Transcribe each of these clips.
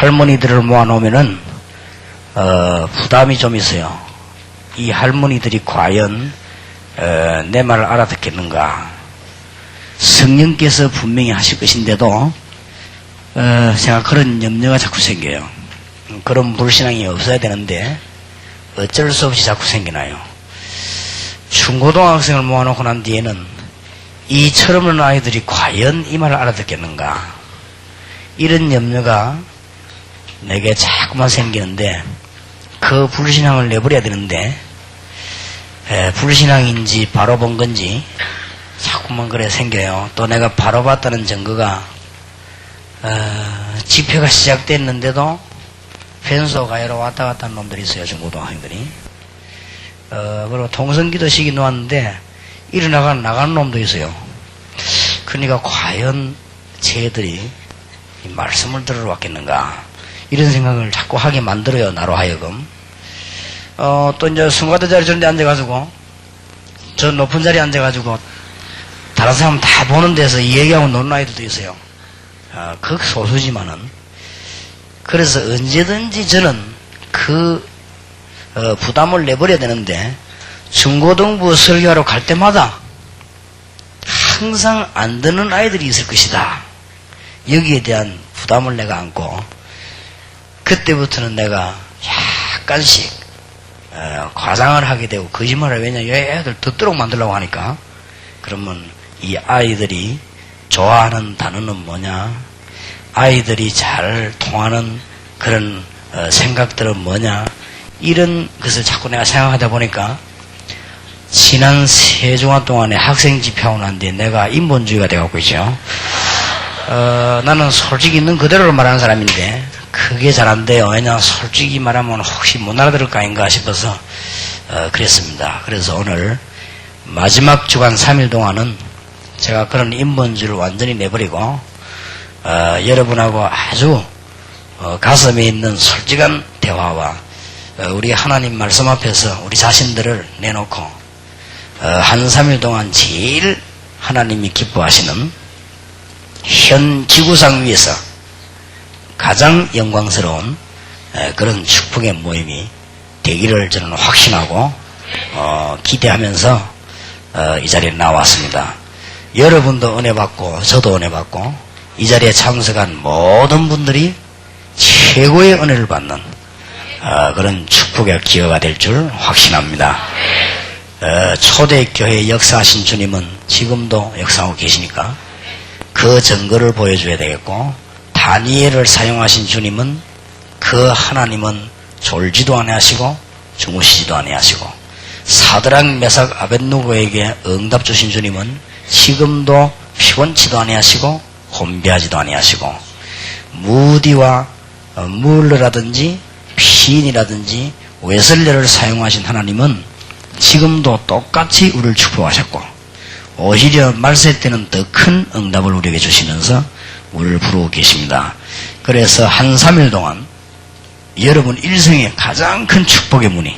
할머니들을 모아놓으면은 부담이 좀 있어요. 이 할머니들이 과연 내 말을 알아듣겠는가. 성령께서 분명히 하실 것인데도 제가 그런 염려가 자꾸 생겨요. 그런 불신앙이 없어야 되는데 어쩔 수 없이 자꾸 생기나요. 중고등학생을 모아놓고 난 뒤에는 이처럼 하는 아이들이 과연 이 말을 알아듣겠는가. 이런 염려가 내게 자꾸만 생기는데 그 불신앙을 내버려야 되는데 불신앙인지 바로 본 건지 자꾸만 그래 생겨요. 또 내가 바로 봤다는 증거가 집회가 시작됐는데도 펜소 가해로 왔다 갔다 하는 놈들이 있어요. 중고등학생들이. 그리고 통성기도 시기 놓았는데 나가는 놈도 있어요. 그러니까 과연 쟤들이 이 말씀을 들으러 왔겠는가 이런 생각을 자꾸 하게 만들어요. 나로 하여금. 또 이제 성가대 자리 저런 데 앉아가지고 저 높은 자리에 앉아가지고 다른 사람 다 보는 데서 얘기하고 노는 아이들도 있어요. 극소수지만은. 그래서 언제든지 저는 그 부담을 내버려야 되는데 중고등부 설교하러 갈 때마다 항상 안 듣는 아이들이 있을 것이다. 여기에 대한 부담을 내가 안고 그때부터는 내가 약간씩 과장을 하게 되고 거짓말을 왜냐면 애들 듣도록 만들려고 하니까 그러면 이 아이들이 좋아하는 단어는 뭐냐, 아이들이 잘 통하는 그런 생각들은 뭐냐, 이런 것을 자꾸 내가 생각하다 보니까 지난 3주간 동안에 학생 집회하고 난 뒤에 내가 인본주의가 되어가고 있죠. 나는 솔직히 있는 그대로 말하는 사람인데 그게 잘 안 돼요. 왜냐하면 솔직히 말하면 혹시 못 알아들을 거 아닌가 싶어서 그랬습니다. 그래서 오늘 마지막 주간 3일 동안은 제가 그런 인본주의를 완전히 내버리고 여러분하고 아주 가슴에 있는 솔직한 대화와 우리 하나님 말씀 앞에서 우리 자신들을 내놓고 한 3일 동안 제일 하나님이 기뻐하시는 현 지구상 위에서 가장 영광스러운 그런 축복의 모임이 되기를 저는 확신하고 기대하면서 이 자리에 나왔습니다. 여러분도 은혜 받고 저도 은혜 받고 이 자리에 참석한 모든 분들이 최고의 은혜를 받는 그런 축복의 기회가 될 줄 확신합니다. 초대교회에 역사하신 주님은 지금도 역사하고 계시니까 그 증거를 보여줘야 되겠고, 다니엘을 사용하신 주님은 그 하나님은 졸지도 아니하시고 주무시지도 아니하시고, 사드락 메삭 아벳누고에게 응답 주신 주님은 지금도 피곤치도 아니하시고 혼비하지도 아니하시고, 무디와 물러라든지 피인이라든지 웨슬레를 사용하신 하나님은 지금도 똑같이 우리를 축복하셨고, 오히려 말세 때는 더 큰 응답을 우리에게 주시면서 우리를 부르고 계십니다. 그래서 한 3일 동안 여러분 일생의 가장 큰 축복의 문이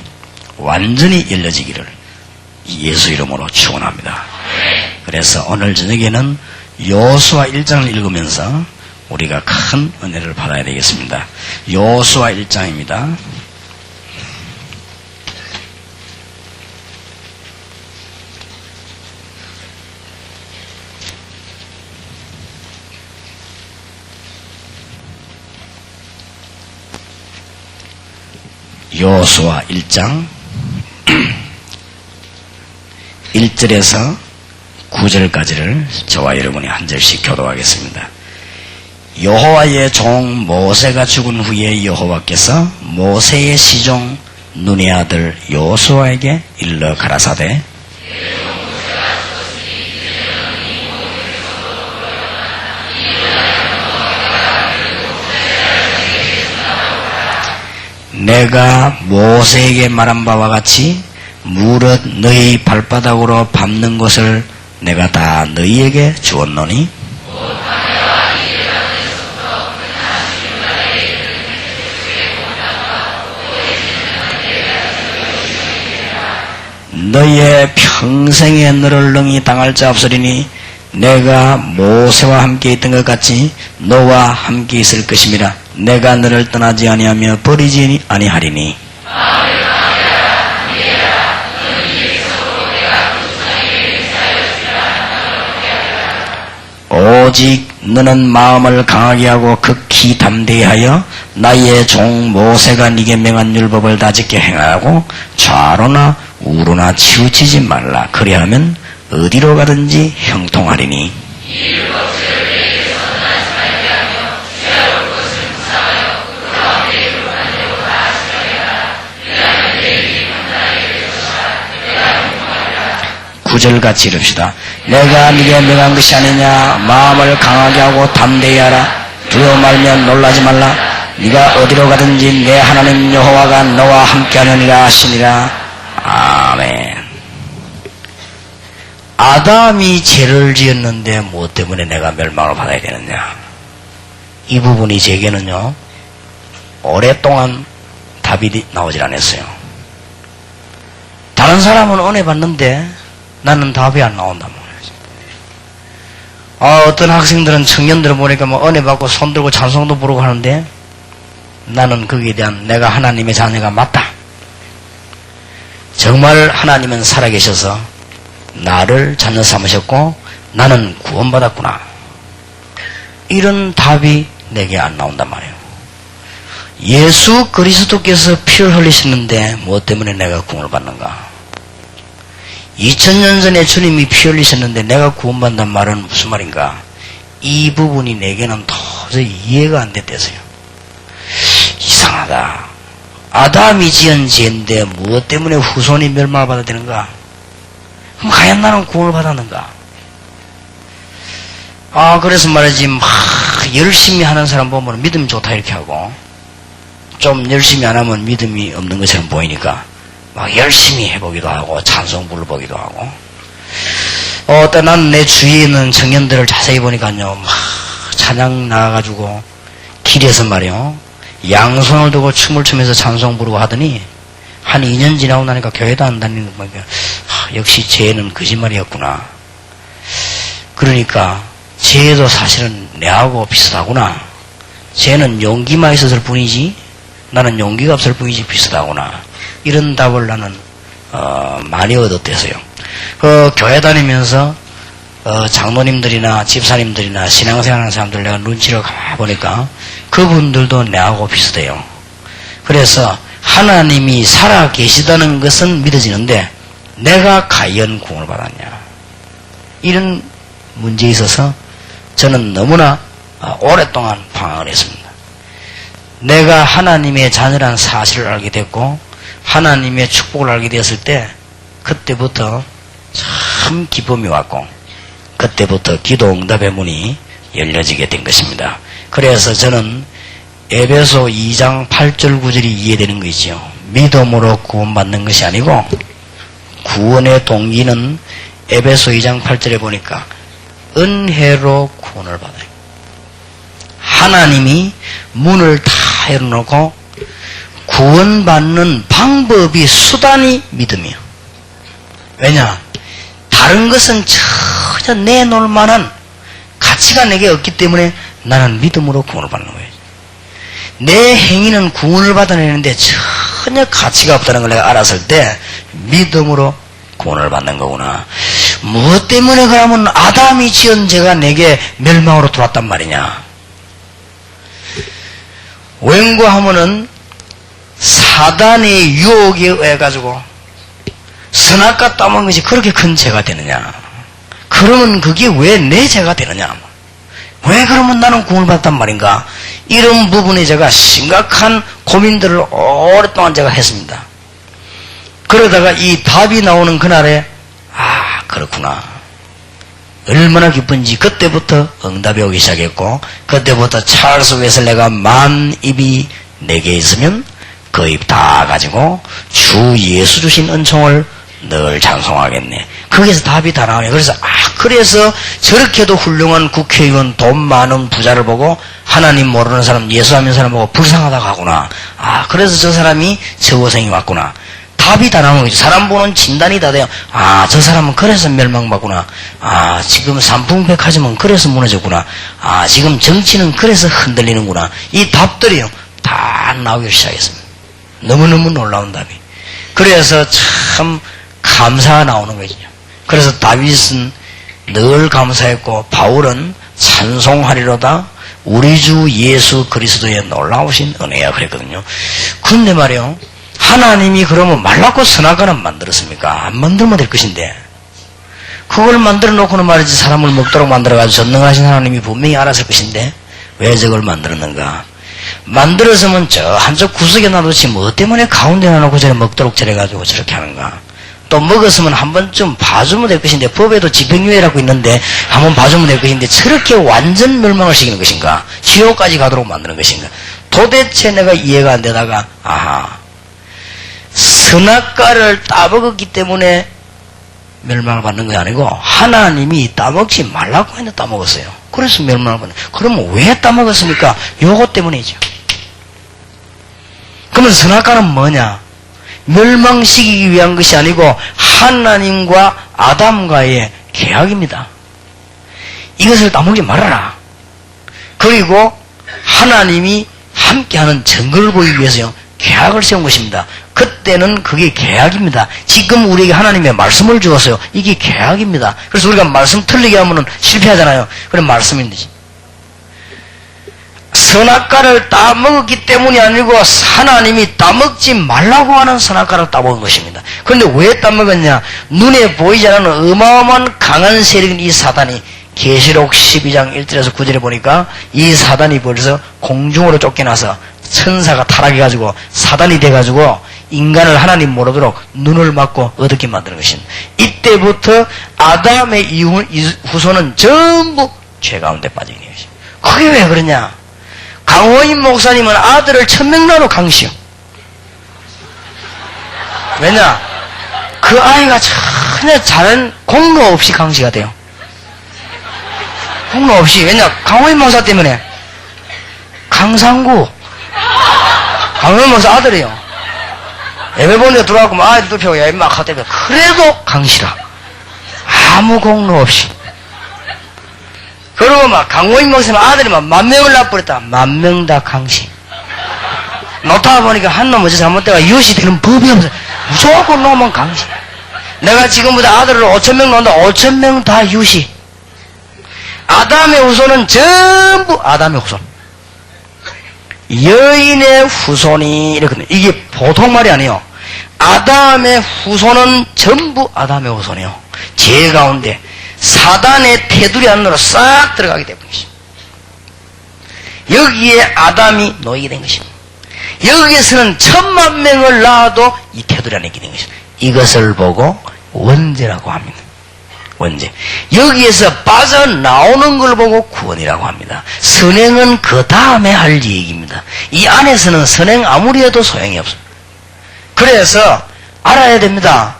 완전히 열려지기를 예수 이름으로 축원합니다. 그래서 오늘 저녁에는 여호수아 1장을 읽으면서 우리가 큰 은혜를 받아야 되겠습니다. 여호수아 1장입니다. 여호수아 1장 1절에서 9절까지를 저와 여러분이 한 절씩 교독하겠습니다. 여호와의 종 모세가 죽은 후에 여호와께서 모세의 시종 눈의 아들 여호수아에게 일러 가라사대, 내가 모세에게 말한 바와 같이 무릇 너희 발바닥으로 밟는 것을 내가 다 너희에게 주었노니, 너희의 평생에 너를 능히 당할 자 없으리니 내가 모세와 함께 있던 것 같이 너와 함께 있을 것임이라. 내가 너를 떠나지 아니하며 버리지 아니하리니. 오직 너는 마음을 강하게 하고 극히 담대히 하여 나의 종 모세가 네게 명한 율법을 다 지켜 행하고 좌로나 우로나 치우치지 말라. 그리하면 어디로 가든지 형통하리니. 구절같이 이릅시다. 내가 네게 명한 것이 아니냐. 마음을 강하게 하고 담대히 하라. 두려워 말면 놀라지 말라. 네가 어디로 가든지 내 하나님 여호와가 너와 함께하느니라 하시니라. 아멘. 아담이 죄를 지었는데 무엇 때문에 내가 멸망을 받아야 되느냐. 이 부분이 제게는요 오랫동안 답이 나오질 않았어요. 다른 사람은 은혜 받는데 나는 답이 안 나온단 말이에요. 어떤 학생들은 청년들을 보니까 뭐 은혜 받고 손 들고 찬송도 부르고 하는데 나는 거기에 대한 내가 하나님의 자녀가 맞다. 정말 하나님은 살아계셔서 나를 자녀 삼으셨고 나는 구원받았구나. 이런 답이 내게 안 나온단 말이에요. 예수 그리스도께서 피를 흘리셨는데 무엇 때문에 내가 구원을 받는가? 2000년 전에 주님이 피 흘리셨는데 내가 구원받는단 말은 무슨 말인가? 이 부분이 내게는 도저히 이해가 안 됐대서요. 이상하다. 아담이 지은 죄인데 무엇 때문에 후손이 멸망을 받아야 되는가? 그럼 과연 나는 구원을 받았는가? 그래서 말이지, 열심히 하는 사람 보면 믿음이 좋다 이렇게 하고, 좀 열심히 안 하면 믿음이 없는 것처럼 보이니까, 막 열심히 해보기도 하고, 찬송 불러보기도 하고, 나는 내 주위에 있는 청년들을 자세히 보니까요, 막 찬양 나가가지고, 길에서 말이요, 양손을 두고 춤을 추면서 찬송 부르고 하더니, 한 2년 지나고 나니까 교회도 안 다니는 거니까, 역시 죄는 거짓말이었구나. 그러니까, 죄도 사실은 내하고 비슷하구나. 죄는 용기만 있었을 뿐이지, 나는 용기가 없을 뿐이지 비슷하구나. 이런 답을 나는 많이 얻었대서요. 교회 다니면서 장로님들이나 집사님들이나 신앙생활하는 사람들 내가 눈치를 가보니까 그분들도 내하고 비슷해요. 그래서 하나님이 살아계시다는 것은 믿어지는데 내가 과연 구원을 받았냐. 이런 문제에 있어서 저는 너무나 오랫동안 방황을 했습니다. 내가 하나님의 자녀란 사실을 알게 됐고 하나님의 축복을 알게 되었을 때 그때부터 참 기쁨이 왔고 그때부터 기도 응답의 문이 열려지게 된 것입니다. 그래서 저는 에베소 2장 8절 9절이 이해되는 거죠. 믿음으로 구원받는 것이 아니고 구원의 동기는 에베소 2장 8절에 보니까 은혜로 구원을 받아요. 하나님이 문을 다 열어놓고 구원받는 방법이 수단이 믿음이에요. 왜냐? 다른 것은 전혀 내놓을 만한 가치가 내게 없기 때문에 나는 믿음으로 구원을 받는 거예요. 내 행위는 구원을 받아내는데 전혀 가치가 없다는 걸 내가 알았을 때 믿음으로 구원을 받는 거구나. 무엇 때문에 그러면 아담이 지은 죄가 내게 멸망으로 들어왔단 말이냐? 웬고하면은 사단의 유혹에 의해 가지고 선악과 따먹은 것이 그렇게 큰 죄가 되느냐? 그러면 그게 왜 내 죄가 되느냐? 왜 그러면 나는 구원을 받았단 말인가? 이런 부분에 제가 심각한 고민들을 오랫동안 제가 했습니다. 그러다가 이 답이 나오는 그날에 그렇구나. 얼마나 기쁜지 그때부터 응답이 오기 시작했고 그때부터 찰스 웨슬레가 만 입이 내게 있으면 그 입 다 가지고 주 예수 주신 은총을 늘 찬송하겠네. 거기서 답이 다 나오네. 그래서 그래서 저렇게도 훌륭한 국회의원 돈 많은 부자를 보고 하나님 모르는 사람 예수 안 믿는 사람 보고 불쌍하다고 하구나. 그래서 저 사람이 저 고생이 왔구나. 답이 다 나오는 거죠. 사람 보는 진단이 다 돼요. 아, 저 사람은 그래서 멸망받구나. 아, 지금 삼풍백화점은 그래서 무너졌구나. 아, 지금 정치는 그래서 흔들리는구나. 이 답들이요, 다 나오기 시작했습니다. 너무너무 놀라운 답이. 그래서 참 감사가 나오는 거죠. 그래서 다윗은 늘 감사했고 바울은 찬송하리로다 우리 주 예수 그리스도의 놀라우신 은혜야 그랬거든요. 근데 말이요, 하나님이 그러면 말랐고 선악과는 만들었습니까? 안 만들면 될 것인데 그걸 만들어 놓고는 말이지 사람을 먹도록 만들어가지고 전능하신 하나님이 분명히 알았을 것인데 왜 저걸 만들었는가? 만들었으면 저 한쪽 구석에 놔두지 뭐 때문에 가운데 놔놓고 저래 먹도록 저래가지고 저렇게 하는가? 또 먹었으면 한 번쯤 봐주면 될 것인데 법에도 집행유예라고 있는데 한번 봐주면 될 것인데 저렇게 완전 멸망을 시키는 것인가? 지옥까지 가도록 만드는 것인가? 도대체 내가 이해가 안 되다가 아하, 선악과를 따먹었기 때문에 멸망을 받는 게 아니고 하나님이 따먹지 말라고 했는데 따먹었어요. 그래서 멸망을 받는. 그러면 왜 따먹었습니까? 요것 때문이죠. 그러면 선악과는 뭐냐? 멸망시키기 위한 것이 아니고 하나님과 아담과의 계약입니다. 이것을 따먹지 말아라. 그리고 하나님이 함께하는 증거를 보이기 위해서요, 계약을 세운 것입니다. 그때는 그게 계약입니다. 지금 우리에게 하나님의 말씀을 주었어요. 이게 계약입니다. 그래서 우리가 말씀 틀리게 하면 실패하잖아요. 그럼 말씀인지. 선악과를 따먹었기 때문이 아니고 하나님이 따먹지 말라고 하는 선악과를 따먹은 것입니다. 그런데 왜 따먹었냐? 눈에 보이지 않는 어마어마한 강한 세력인 이 사단이 계시록 12장 1절에서 9절에 보니까 이 사단이 벌써 공중으로 쫓겨나서 천사가 타락해가지고 사단이 돼가지고 인간을 하나님 모르도록 눈을 막고 어둡게 만드는 것입니다. 이때부터 아담의 후손은 전부 죄 가운데 빠지게 되는 것입니다. 그게 왜 그러냐? 강호인 목사님은 아들을 1000명 낳아 강시요. 왜냐? 그 아이가 전혀 잘한 공로 없이 강시가 돼요. 공로 없이. 왜냐? 강호인 목사 때문에. 강상구 강호인 목사 아들이요. 예배 보는데 들어가고 막 아이들 눕혀고 야 임마 하다 때문에 그래도 강시라. 아무 공로 없이. 그러고 막 강호인 목사님 아들이 막 10,000명을 낳아버렸다. 10,000명 다 강시. 놓다 보니까 한 놈 어째 잘못되가 이웃이 되는 법이 없어. 무조건 놓으면 강시. 내가 지금부터 아들을 5,000명 놓는다. 5,000명 다 이웃이. 아담의 후손은 전부 아담의 후손. 여인의 후손이 이렇게. 이게 보통 말이 아니에요. 아담의 후손은 전부 아담의 후손이요. 죄 가운데 사단의 테두리 안으로 싹 들어가게 된 것입니다. 여기에 아담이 놓이게 된 것입니다. 여기에서는 10,000,000명을 낳아도 이 테두리 안에 있게 된 것입니다. 이것을 보고 원죄라고 합니다. 원죄. 여기에서 빠져나오는 걸 보고 구원이라고 합니다. 선행은 그 다음에 할 얘기입니다. 이 안에서는 선행 아무리 해도 소용이 없습니다. 그래서 알아야 됩니다.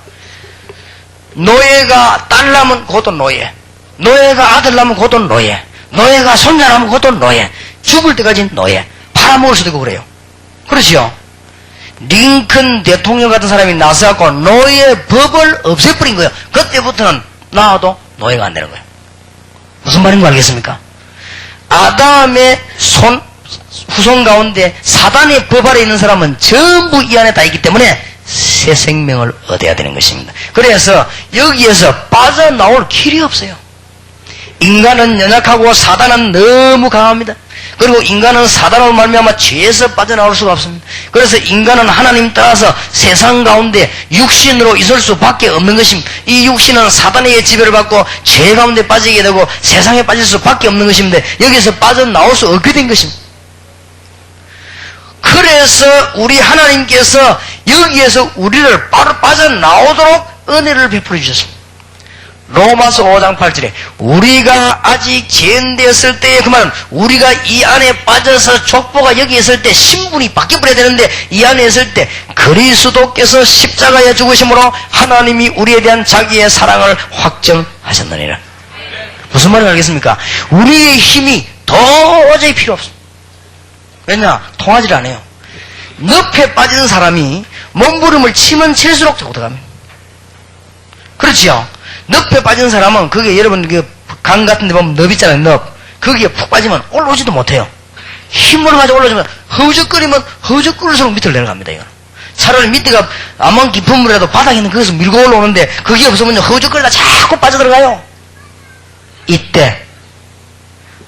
노예가 딸 낳으면 그것도 노예, 노예가 아들 낳으면 그것도 노예, 노예가 손자 낳으면 그것도 노예, 죽을 때까지 노예, 팔아먹을 수도 있고 그래요. 그렇지요? 링컨 대통령 같은 사람이 나서갖고 노예 법을 없애버린 거예요. 그때부터는 나와도 노예가 안 되는 거예요. 무슨 말인지 알겠습니까? 아담의 후손 가운데 사단의 법 아래 있는 사람은 전부 이 안에 다 있기 때문에 새 생명을 얻어야 되는 것입니다. 그래서 여기에서 빠져나올 길이 없어요. 인간은 연약하고 사단은 너무 강합니다. 그리고 인간은 사단으로 말미암아 죄에서 빠져나올 수가 없습니다. 그래서 인간은 하나님 따라서 세상 가운데 육신으로 있을 수밖에 없는 것입니다. 이 육신은 사단에게 지배를 받고 죄 가운데 빠지게 되고 세상에 빠질 수밖에 없는 것입니다. 여기서 빠져나올 수 없게 된 것입니다. 그래서 우리 하나님께서 여기에서 우리를 바로 빠져나오도록 은혜를 베풀어 주셨습니다. 로마서 5장 8절에 우리가 아직 죄인되었을 때에 그만 우리가 이 안에 빠져서 족보가 여기 있을 때 신분이 바뀌어버려야 되는데 이 안에 있을 때 그리스도께서 십자가에 죽으심으로 하나님이 우리에 대한 자기의 사랑을 확정하셨느니라. 무슨 말인지 알겠습니까? 우리의 힘이 도저히 필요 없습니다. 왜냐? 통하지 않아요. 늪에 빠지는 사람이 몸부림을 치면 칠수록 자꾸 들어갑니다. 그렇지요? 늪에 빠진 사람은, 그게 여러분, 강 같은 데 보면 늪 있잖아요, 늪. 거기에 푹 빠지면 올라오지도 못해요. 힘으로 가지고 올라오지만 허우적거릴수록 밑으로 내려갑니다, 이거. 차라리 밑에가 암만 깊은 물이라도 바닥에 있는 거기서 밀고 올라오는데, 그게 없으면 허우적거리다 자꾸 빠져들어가요. 이때,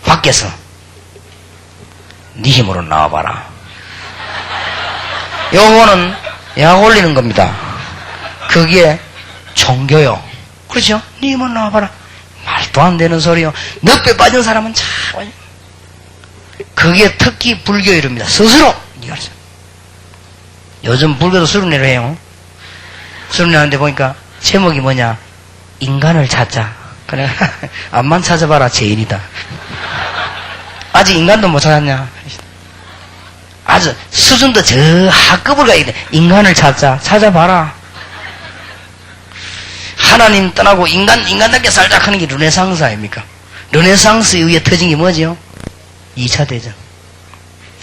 밖에서, 네 힘으로 나와봐라. 요거는 약 올리는 겁니다. 그게 종교요. 그렇죠? 네 힘으로 나와봐라. 말도 안 되는 소리요. 늪에 빠진 사람은 참, 그게 특히 불교 이름입니다. 스스로. 요즘 불교도 수련회를 해요. 수련회 하는데 보니까 제목이 뭐냐? 인간을 찾자. 그래, 암만 찾아봐라, 죄인이다. 아직 인간도 못 찾았냐? 아주 수준도 저 하급을 가야 돼. 인간을 찾아봐라. 하나님 떠나고 인간답게 살자 하는 게 르네상스 아닙니까? 르네상스에 의해 터진 게 뭐죠? 2차 대전.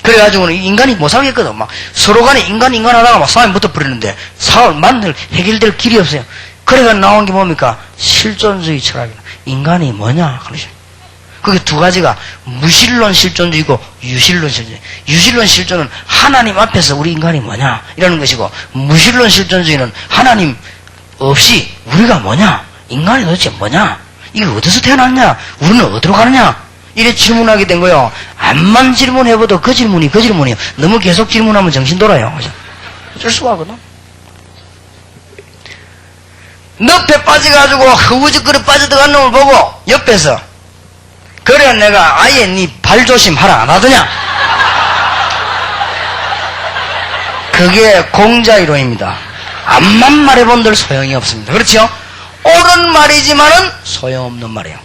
그래가지고는 인간이 못 살겠거든. 막 서로 간에 인간 하다가 막 싸움이 붙어버리는데 싸움 해결될 길이 없어요. 그래가 나온 게 뭡니까? 실존주의 철학이다. 인간이 뭐냐? 그러죠. 그게 두 가지가 무신론 실존주의고 유신론 실존주의. 유신론 실존은 하나님 앞에서 우리 인간이 뭐냐? 이라는 것이고, 무신론 실존주의는 하나님 없이 우리가 뭐냐? 인간이 도대체 뭐냐? 이게 어디서 태어났냐? 우리는 어디로 가느냐? 이래 질문하게 된 거요. 암만 질문해봐도 그 질문이요. 너무 계속 질문하면 정신 돌아요. 어쩔 수가 없거든. 늪에 빠져가지고 허우적거려 빠져들어간 놈을 보고 옆에서, 그래 내가 아예 네 발 조심하라 안 하더냐? 그게 공자이론입니다. 암만 말해본들 소용이 없습니다. 그렇죠? 옳은 말이지만은 소용없는 말이에요.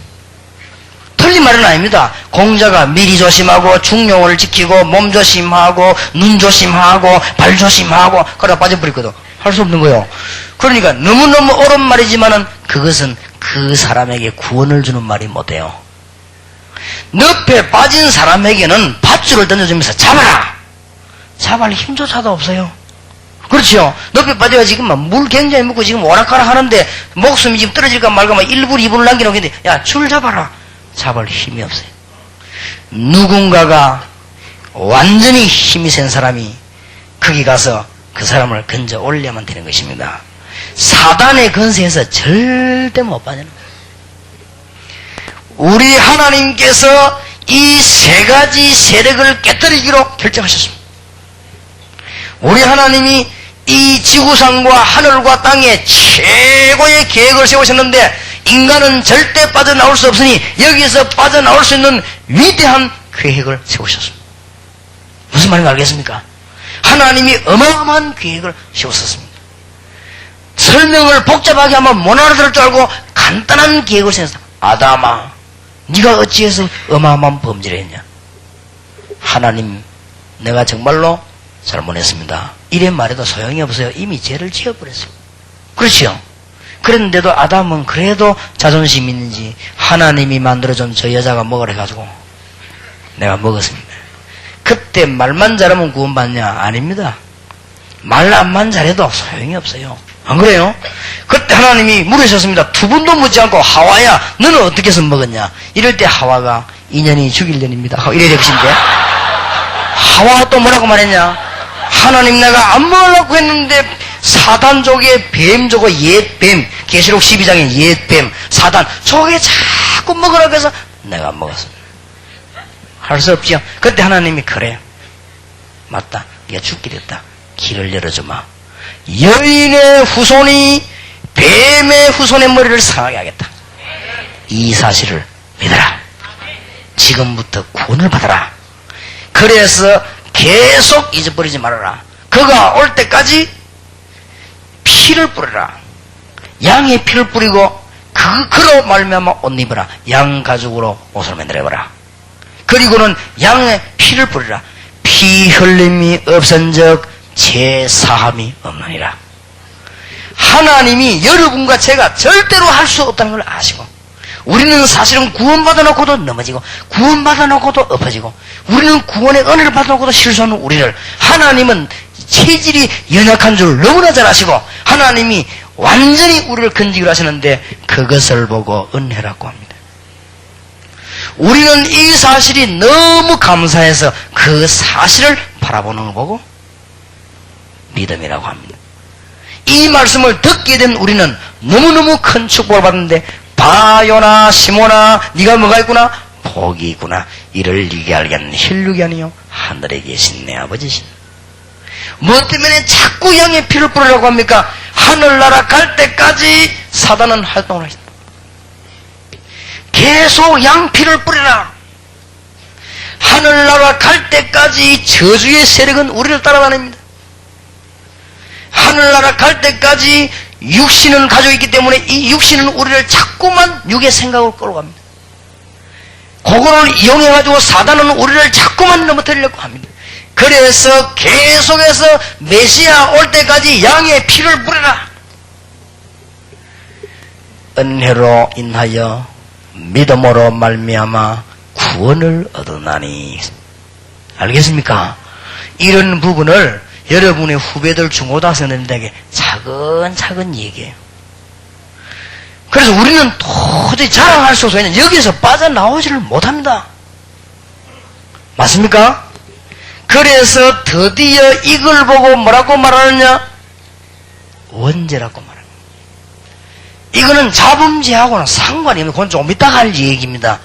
틀린 말은 아닙니다. 공자가 미리 조심하고 중용을 지키고 몸 조심하고 눈 조심하고 발 조심하고 그러다 빠져버리거든. 할 수 없는 거예요. 그러니까 너무너무 옳은 말이지만은 그것은 그 사람에게 구원을 주는 말이 못해요. 늪에 빠진 사람에게는 밧줄을 던져주면서 잡아라! 잡을 힘조차도 없어요. 그렇죠? 늪에 빠져가 지금 막 물 굉장히 묻고 지금 오락가락 하는데 목숨이 지금 떨어질까 말까 막 1분, 2분을 남겨놓고 있는데, 야, 줄 잡아라! 잡을 힘이 없어요. 누군가가 완전히 힘이 센 사람이 거기 가서 그 사람을 건져 올려야만 되는 것입니다. 사단의 건세에서 절대 못 빠져나가요. 우리 하나님께서 이 세 가지 세력을 깨뜨리기로 결정하셨습니다. 우리 하나님이 이 지구상과 하늘과 땅에 최고의 계획을 세우셨는데 인간은 절대 빠져나올 수 없으니 여기서 빠져나올 수 있는 위대한 계획을 세우셨습니다. 무슨 말인지 알겠습니까? 하나님이 어마어마한 계획을 세우셨습니다. 설명을 복잡하게 하면 못 알아들을 줄 알고 간단한 계획을 세웠습니다. 아담아, 네가 어찌해서 어마어마한 범죄를 했냐? 하나님, 내가 정말로 잘못했습니다. 이래 말해도 소용이 없어요. 이미 죄를 지어버렸어요. 그렇죠? 그랬는데도 아담은 그래도 자존심이 있는지 하나님이 만들어준 저 여자가 먹으라 해가지고 내가 먹었습니다. 그때 말만 잘하면 구원받냐? 아닙니다. 말만 잘해도 소용이 없어요. 안 그래요? 그때 하나님이 물으셨습니다. 두 분도 묻지 않고 하와야 너는 어떻게 해서 먹었냐? 이럴 때 하와가 인연이 죽일 년입니다. 이래 되신데 하와가 또 뭐라고 말했냐? 하나님, 내가 안 먹으려고 했는데 사단족의 뱀족의 옛뱀, 계시록 12장의 옛뱀 사단 저게 자꾸 먹으라고 해서 내가 안 먹었습니다. 할 수 없지요. 그때 하나님이 그래, 맞다, 네가 죽게 됐다. 길을 열어주마. 여인의 후손이 뱀의 후손의 머리를 상하게 하겠다. 이 사실을 믿어라. 지금부터 구원을 받아라. 그래서 계속 잊어버리지 말아라. 그가 올 때까지 피를 뿌려라. 양의 피를 뿌리고 그로 말미암아 옷 입어라. 양 가죽으로 옷을 만들어보라. 그리고는 양의 피를 뿌리라. 피 흘림이 없은즉 죄 사함이 없느니라. 하나님이 여러분과 제가 절대로 할 수 없다는 걸 아시고, 우리는 사실은 구원받아 놓고도 넘어지고 구원받아 놓고도 엎어지고 우리는 구원의 은혜를 받아 놓고도 실수하는 우리를 하나님은 체질이 연약한 줄 너무나 잘 아시고 하나님이 완전히 우리를 건지기로 하시는데 그것을 보고 은혜라고 합니다. 우리는 이 사실이 너무 감사해서 그 사실을 바라보는 걸 보고 믿음이라고 합니다. 이 말씀을 듣게 된 우리는 너무너무 큰 축복을 받는데 바요나 시몬아 네가 뭐가 있구나? 복이 있구나. 이를 네게 알겠는 혈육이 아니요 하늘에 계신 내 아버지시니. 뭐 때문에 자꾸 양의 피를 뿌리라고 합니까? 하늘나라 갈 때까지 사단은 활동을 하신다. 계속 양 피를 뿌리라. 하늘나라 갈 때까지 저주의 세력은 우리를 따라다닙니다. 하늘나라 갈 때까지 육신은 가지고 있기 때문에 이 육신은 우리를 자꾸만 육의 생각으로 끌어갑니다. 그거를 이용해가지고 사단은 우리를 자꾸만 넘어뜨리려고 합니다. 그래서 계속해서 메시아 올 때까지 양의 피를 뿌려라. 은혜로 인하여 믿음으로 말미암아 구원을 얻으나니. 알겠습니까? 이런 부분을 여러분의 후배들 중고등학생들에게 차근차근 얘기해요. 그래서 우리는 도저히 자랑할 수 없어요. 여기서 빠져나오지를 못합니다. 맞습니까? 그래서 드디어 이걸 보고 뭐라고 말하느냐? 원죄라고 말합니다. 이거는 자범죄하고는 상관이 없는, 그건 좀 이따가 할 얘기입니다.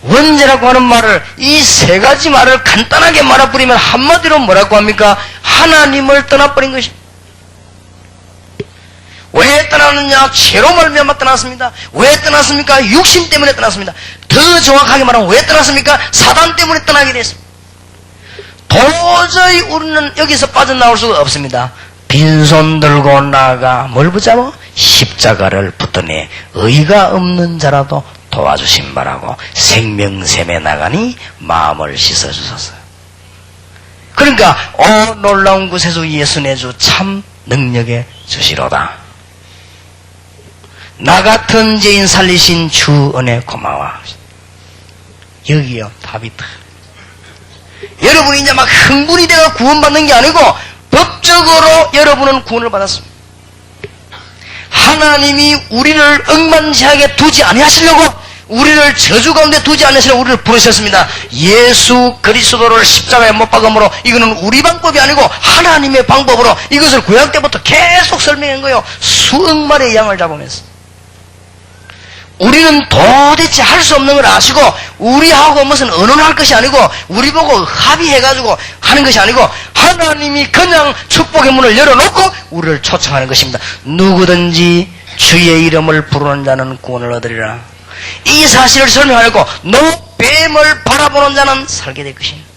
원죄라고 하는 말을, 이 세 가지 말을 간단하게 말아버리면 한마디로 뭐라고 합니까? 하나님을 떠나버린 것입니다. 왜 떠나느냐? 죄로 말미암아 떠났습니다. 왜 떠났습니까? 육신 때문에 떠났습니다. 더 정확하게 말하면 왜 떠났습니까? 사단 때문에 떠나게 됐습니다. 도저히 우리는 여기서 빠져나올 수가 없습니다. 빈손 들고 나아가 뭘 붙잡아? 십자가를 붙더니 의가 없는 자라도 도와주신 바라고 생명샘에 나가니 마음을 씻어주소서. 그러니까 놀라운 곳에서 예수 내주 참 능력에 주시로다. 나 같은 죄인 살리신 주 은혜 고마워. 여기요 답이 다. 여러분이 이제 막 흥분이 되어 구원받는 게 아니고 법적으로 여러분은 구원을 받았습니다. 하나님이 우리를 억만지하게 두지 아니하시려고, 우리를 저주 가운데 두지 않으시려고 우리를 부르셨습니다. 예수 그리스도를 십자가에 못 박음으로, 이거는 우리 방법이 아니고 하나님의 방법으로 이것을 구약 때부터 계속 설명한 거예요. 수억 마리의 양을 잡으면서. 우리는 도대체 할 수 없는 걸 아시고 우리하고 무슨 언론할 것이 아니고 우리 보고 합의해가지고 하는 것이 아니고 하나님이 그냥 축복의 문을 열어놓고 우리를 초청하는 것입니다. 누구든지 주의 이름을 부르는 자는 구원을 얻으리라. 이 사실을 설명하려고 노뱀을 바라보는 자는 살게 될 것입니다.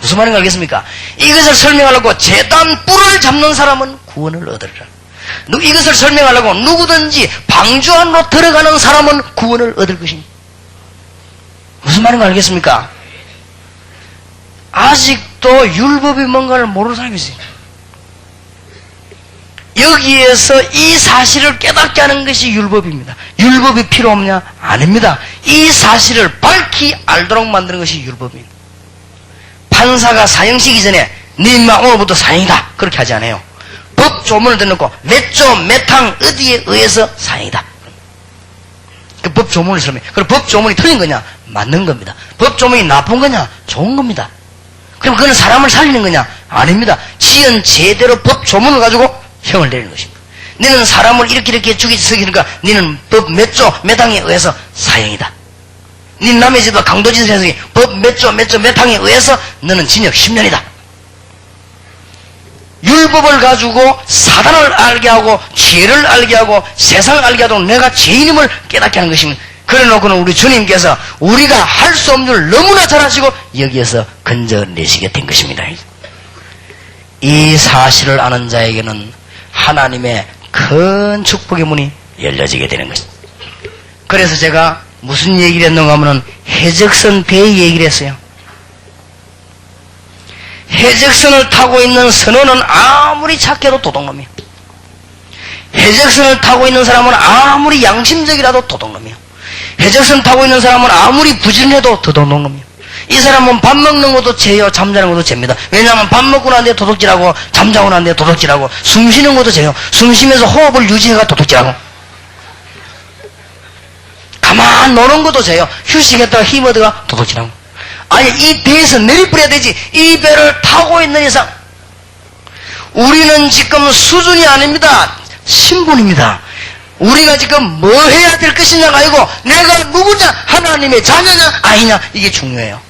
무슨 말인지 알겠습니까? 이것을 설명하려고 제단 뿔을 잡는 사람은 구원을 얻으리라. 이것을 설명하려고 누구든지 방주 안으로 들어가는 사람은 구원을 얻을 것입니다. 무슨 말인지 알겠습니까? 아직도 율법이 뭔가를 모르는 사람이 있어요. 여기에서 이 사실을 깨닫게 하는 것이 율법입니다. 율법이 필요 없냐? 아닙니다. 이 사실을 밝히 알도록 만드는 것이 율법입니다. 판사가 사형시키기 전에 네 인마 오늘부터 사형이다 그렇게 하지 않아요. 법 조문을 대놓고 몇 조, 몇 항 어디에 의해서 사형이다. 그 법 조문을 설명해. 그럼 법 조문이 틀린 거냐? 맞는 겁니다. 법 조문이 나쁜 거냐? 좋은 겁니다. 그럼 그건 사람을 살리는 거냐? 아닙니다. 지은 제대로 법 조문을 가지고 형을 내리는 것입니다. 너는 사람을 이렇게 죽이니까 너는 법 몇 조, 몇 항에 의해서 사형이다. 너는 남의 집도 강도짓을 해서 법 몇 조, 몇 항에 의해서 너는 징역 10년이다. 율법을 가지고 사단을 알게 하고 죄를 알게 하고 세상을 알게 하도록 내가 죄인임을 깨닫게 하는 것입니다. 그래놓고는 우리 주님께서 우리가 할 수 없는 줄 너무나 잘 아시고 여기에서 건져내시게 된 것입니다. 이 사실을 아는 자에게는 하나님의 큰 축복의 문이 열려지게 되는 것입니다. 그래서 제가 무슨 얘기를 했는가 하면 해적선 배 얘기를 했어요. 해적선을 타고 있는 선원은 아무리 착해도 도둑놈이에요. 해적선을 타고 있는 사람은 아무리 양심적이라도 도둑놈이에요. 해적선 타고 있는 사람은 아무리 부지런해도 도둑놈이에요. 이 사람은 밥 먹는 것도 죄요, 잠자는 것도 죄입니다. 왜냐하면 밥 먹고 난 뒤에 도둑질하고, 잠자고 난 뒤에 도둑질하고, 숨 쉬는 것도 죄요. 숨 쉬면서 호흡을 유지해가 도둑질하고, 가만 노는 것도 죄요. 휴식했다가 힘 얻어가 도둑질하고. 아니, 이 배에서 내리뿌려야 되지. 이 배를 타고 있는 이상, 우리는 지금 수준이 아닙니다. 신분입니다. 우리가 지금 뭐 해야 될 것이냐가 아니고 내가 누구냐, 하나님의 자녀냐 아니냐, 이게 중요해요.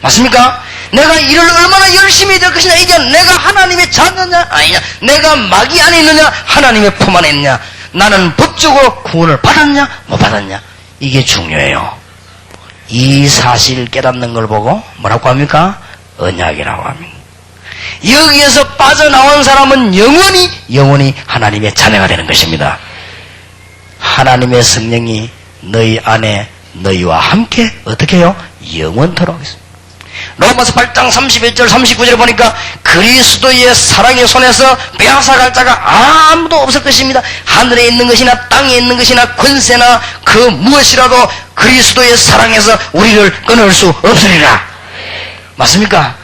맞습니까? 내가 일을 얼마나 열심히 될 것이냐, 이게 내가 하나님의 자녀냐 아니냐, 내가 마귀 안에 있느냐 하나님의 품 안에 있느냐, 나는 법적으로 구원을 받았냐 못 받았냐, 이게 중요해요. 이 사실 깨닫는 걸 보고 뭐라고 합니까? 언약이라고 합니다. 여기에서 빠져나온 사람은 영원히 하나님의 자녀가 되는 것입니다. 하나님의 성령이 너희 안에 너희와 함께 어떻게 해요? 영원토록 하겠습니다. 로마서 8장 31절 39절에 보니까 그리스도의 사랑의 손에서 빼앗아갈 자가 아무도 없을 것입니다. 하늘에 있는 것이나 땅에 있는 것이나 권세나 그 무엇이라도 그리스도의 사랑에서 우리를 끊을 수 없으리라. 맞습니까?